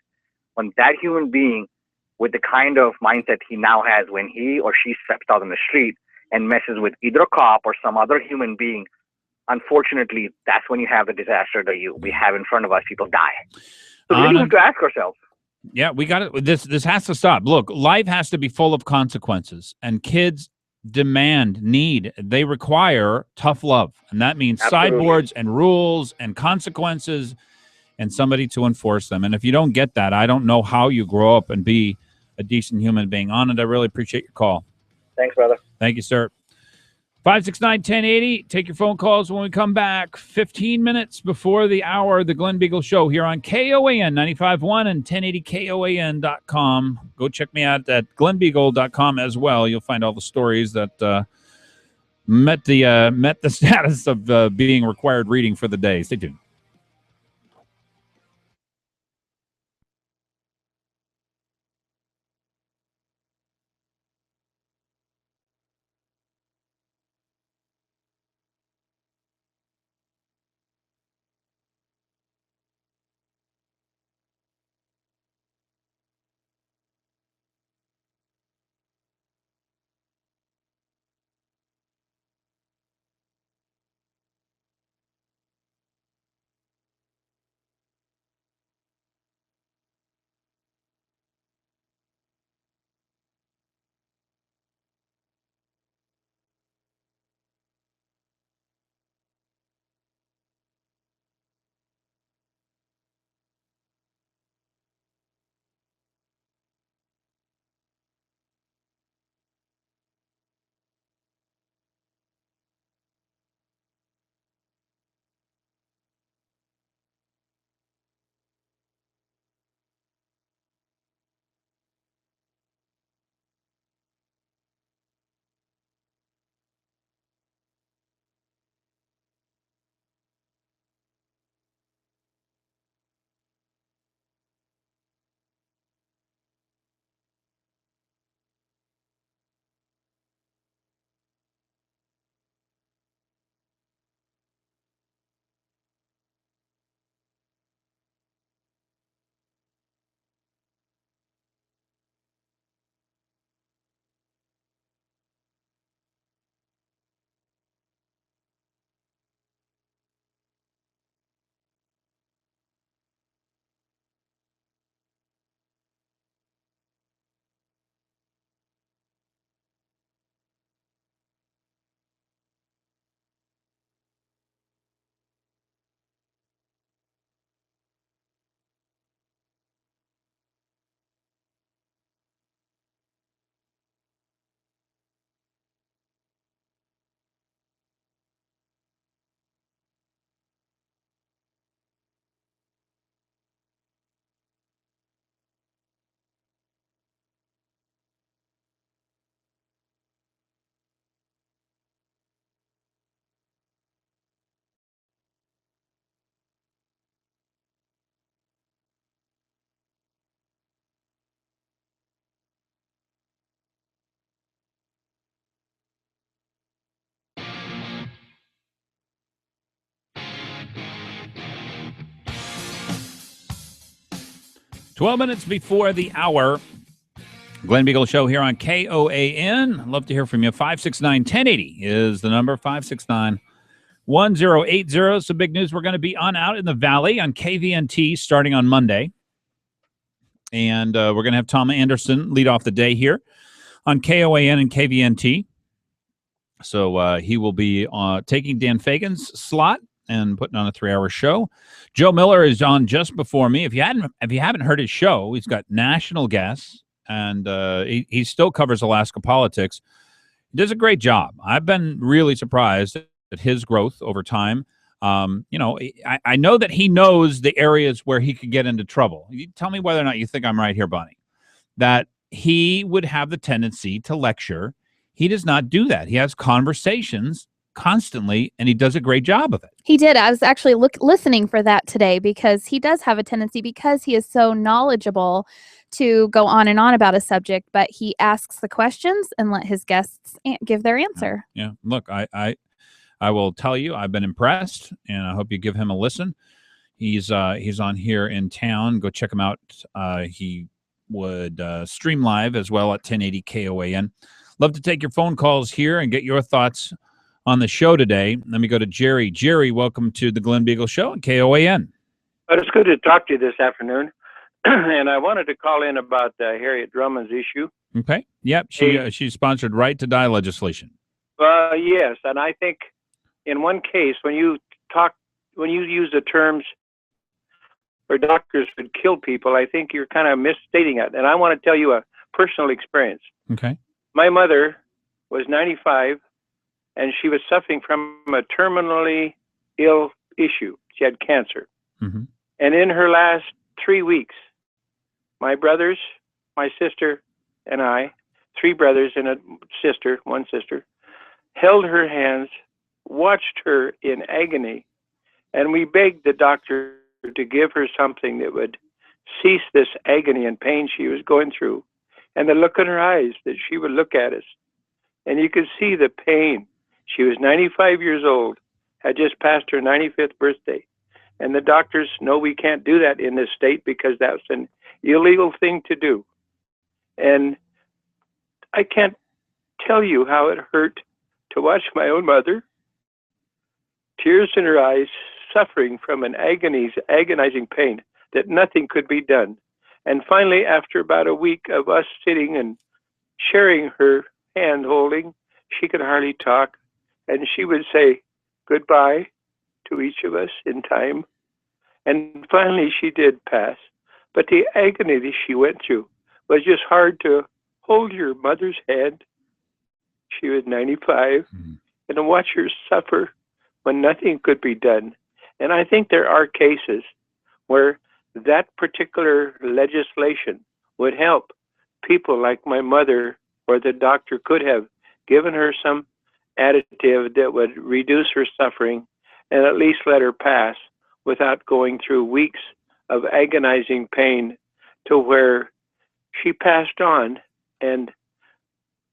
When that human being, with the kind of mindset he now has, when he or she steps out on the street and messes with either a cop or some other human being, unfortunately, that's when you have the disaster that we have in front of us. People die. So we have to ask ourselves. Yeah, we got it. This has to stop. Look, life has to be full of consequences, and kids they require tough love, and that means sideboards and rules and consequences and somebody to enforce them. And if you don't get that, I don't know how you grow up and be a decent human being. Anand, I really appreciate your call. Thanks, brother. Thank you, sir. 569-1080. Take your phone calls when we come back. 15 minutes before the hour, the Glen Biegel Show here on KOAN 95.1 and 1080KOAN.com. Go check me out at glenbiegel.com as well. You'll find all the stories that met the status of being required reading for the day. Stay tuned. Twelve minutes before the hour, Glen Biegel Show here on KOAN. I'd love to hear from you. 569-1080 is the number, 569-1080. Some big news. We're going to be out in the Valley on KVNT starting on Monday. And we're going to have Tom Anderson lead off the day here on KOAN and KVNT. So he will be taking Dan Fagan's slot and putting on a 3-hour show. Joe Miller is on just before me. If you haven't heard his show, he's got national guests, and he still covers Alaska politics. He does a great job. I've been really surprised at his growth over time. I know that he knows the areas where he could get into trouble. You tell me whether or not you think I'm right here, Bonnie, that he would have the tendency to lecture. He does not do that. He has conversations constantly, and he does a great job of it. He did. I was actually listening for that today, because he does have a tendency, because he is so knowledgeable, to go on and on about a subject, but he asks the questions and let his guests give their answer. Yeah. Look, I will tell you, I've been impressed, and I hope you give him a listen. He's on here in town. Go check him out. He would stream live as well at 1080 KOAN. Love to take your phone calls here and get your thoughts on the show today. Let me go to Jerry. Jerry, welcome to the Glen Biegel Show and KOAN. Well, it's good to talk to you this afternoon. And I wanted to call in about Harriet Drummond's issue. Okay. Yep. She sponsored right to die legislation. Yes, and I think in one case, when you use the terms where doctors would kill people, I think you're kind of misstating it. And I want to tell you a personal experience. Okay. My mother was 95, and she was suffering from a terminally ill issue. She had cancer. Mm-hmm. And in her last 3 weeks, my brothers, my sister, and I, 3 brothers and one sister, held her hands, watched her in agony, and we begged the doctor to give her something that would cease this agony and pain she was going through. And the look in her eyes that she would look at us, and you could see the pain. She was 95 years old, had just passed her 95th birthday. And the doctors know we can't do that in this state because that's an illegal thing to do. And I can't tell you how it hurt to watch my own mother, tears in her eyes, suffering from an agonizing pain that nothing could be done. And finally, after about a week of us sitting and sharing her hand holding, she could hardly talk. And she would say goodbye to each of us in time. And finally, she did pass. But the agony that she went through was just hard to hold your mother's hand. She was 95, and to watch her suffer when nothing could be done. And I think there are cases where that particular legislation would help people like my mother, or the doctor could have given her some additive that would reduce her suffering and at least let her pass without going through weeks of agonizing pain, to where she passed on. And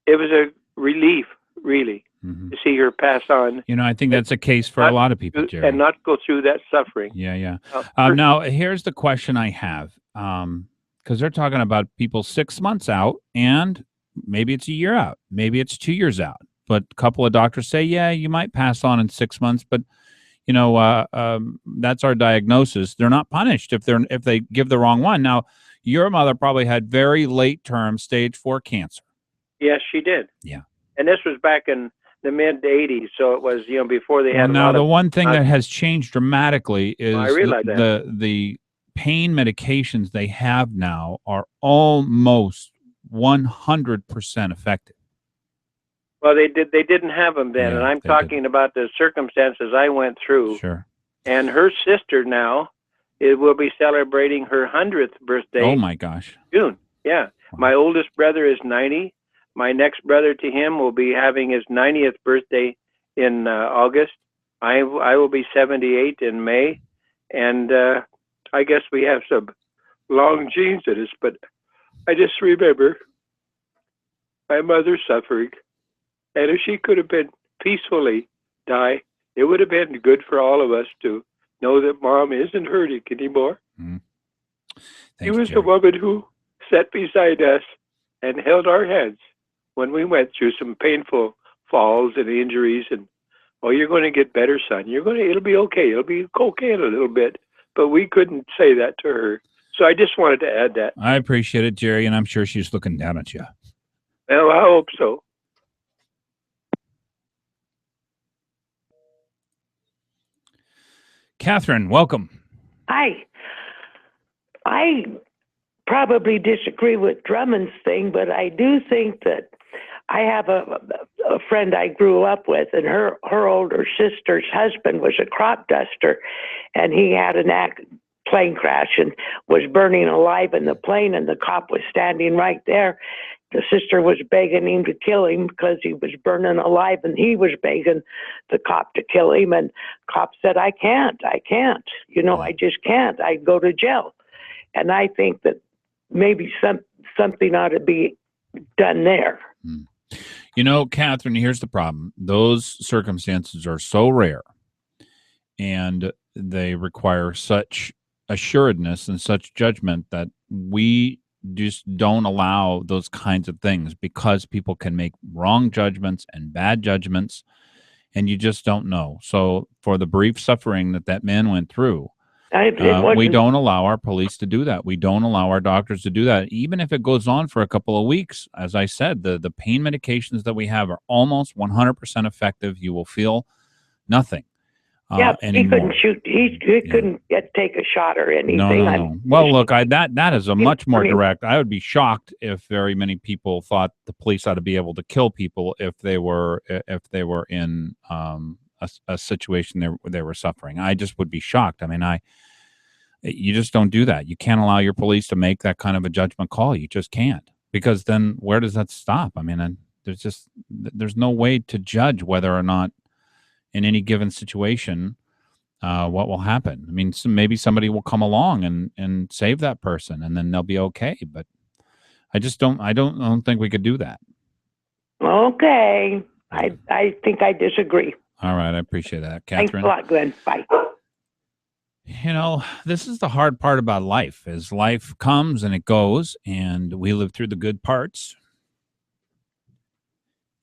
it was a relief, really, to see her pass on. I think that's a case for a lot of people, Jerry. And not go through that suffering. Yeah. Now, here's the question I have, because they're talking about people 6 months out, and maybe it's a year out, maybe it's 2 years out. But a couple of doctors say, yeah, you might pass on in 6 months, but that's our diagnosis. They're not punished if they give the wrong one. Now, your mother probably had very late term stage 4 cancer. Yes, she did. Yeah. And this was back in the mid 80s, so it was before they had. Now the one thing that has changed dramatically is the pain medications they have now are almost 100% effective. Well, they didn't have them then, and I'm talking about the circumstances I went through. Sure. And her sister now, will be celebrating her 100th birthday. Oh my gosh. June. Yeah. Wow. My oldest brother is 90. My next brother to him will be having his 90th birthday in August. I will be 78 in May, and I guess we have some long genes in us. But I just remember my mother suffering. And if she could have been peacefully die, it would have been good for all of us to know that Mom isn't hurting anymore. She was a woman who sat beside us and held our hands when we went through some painful falls and injuries. And, you're going to get better, son. It'll be okay. It'll be okay in a little bit. But we couldn't say that to her. So I just wanted to add that. I appreciate it, Jerry, and I'm sure she's looking down at you. Well, I hope so. Catherine, welcome. Hi. I probably disagree with Drummond's thing, but I do think that I have a friend I grew up with, and her older sister's husband was a crop duster, and he had an plane crash and was burning alive in the plane, and the cop was standing right there. The sister was begging him to kill him because he was burning alive, and he was begging the cop to kill him. And cop said, I can't. You know, I just can't. I'd go to jail. And I think that maybe something ought to be done there. You know, Catherine, here's the problem. Those circumstances are so rare, and they require such assuredness and such judgment that we just don't allow those kinds of things, because people can make wrong judgments and bad judgments, and you just don't know. So for the brief suffering that man went through, we don't allow our police to do that. We don't allow our doctors to do that. Even if it goes on for a couple of weeks, as I said, the pain medications that we have are almost 100% effective. You will feel nothing. Anymore. He couldn't take a shot or anything. No. Well, look, that is a much more direct. I would be shocked if very many people thought the police ought to be able to kill people if they were in a situation they were suffering. I just would be shocked. I mean, you just don't do that. You can't allow your police to make that kind of a judgment call. You just can't, because then where does that stop? I mean, there's no way to judge whether or not in any given situation what will happen. I mean, maybe somebody will come along and save that person, and then they'll be okay. But I don't think we could do that. Okay. I think I disagree. All right. I appreciate that, Catherine. Thanks a lot, Glenn. Bye. You know, this is the hard part about life, is life comes and it goes, and we live through the good parts,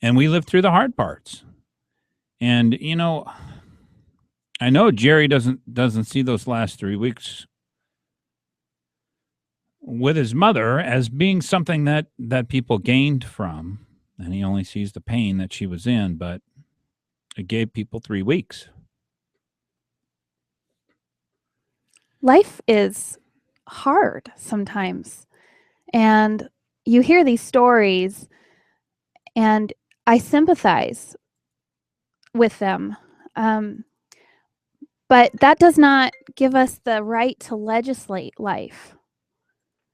and we live through the hard parts. And, you know, I know Jerry doesn't see those last 3 weeks with his mother as being something that people gained from, and he only sees the pain that she was in, but it gave people 3 weeks. Life is hard sometimes, and you hear these stories, and I sympathize with them. But that does not give us the right to legislate life.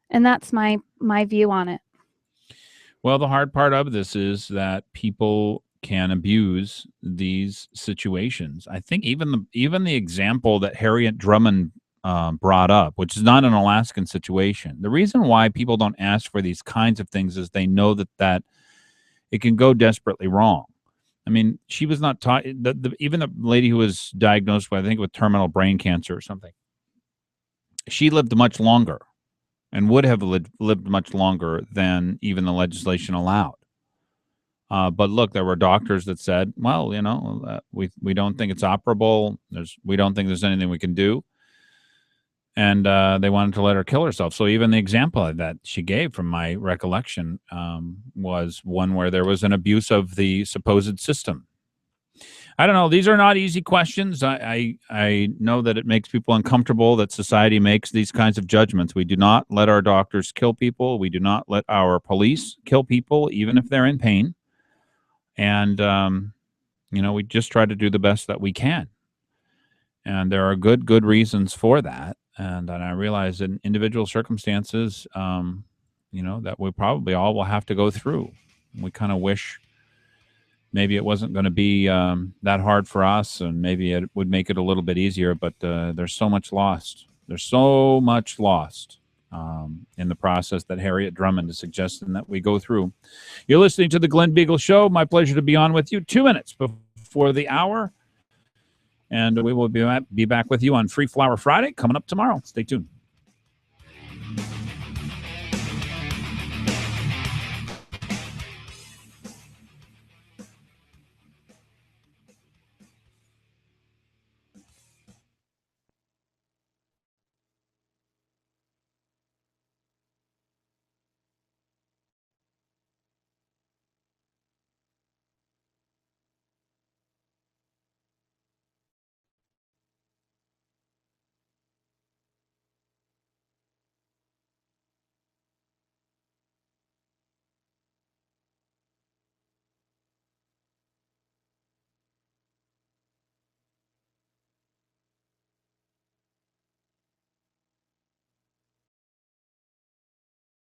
And that's my view on it. Well, the hard part of this is that people can abuse these situations. I think even the example that Harriet Drummond brought up, which is not an Alaskan situation. The reason why people don't ask for these kinds of things is they know that it can go desperately wrong. I mean, she was not taught. Even the lady who was diagnosed with, I think, with terminal brain cancer or something, she lived much longer, and would have lived much longer than even the legislation allowed. But look, there were doctors that said, "Well, you know, we don't think it's operable. We don't think there's anything we can do." And they wanted to let her kill herself. So even the example that she gave, from my recollection, was one where there was an abuse of the supposed system. I don't know. These are not easy questions. I know that it makes people uncomfortable that society makes these kinds of judgments. We do not let our doctors kill people. We do not let our police kill people, even if they're in pain. And, you know, we just try to do the best that we can. And there are good reasons for that. And I realize in individual circumstances, you know, that we probably all will have to go through. We kind of wish maybe it wasn't going to be that hard for us, and maybe it would make it a little bit easier. But there's so much lost. There's so much lost in the process that Harriet Drummond is suggesting that we go through. You're listening to the Glen Biegel Show. My pleasure to be on with you 2 minutes before the hour. And we will be back with you on Free Flower Friday coming up tomorrow. Stay tuned.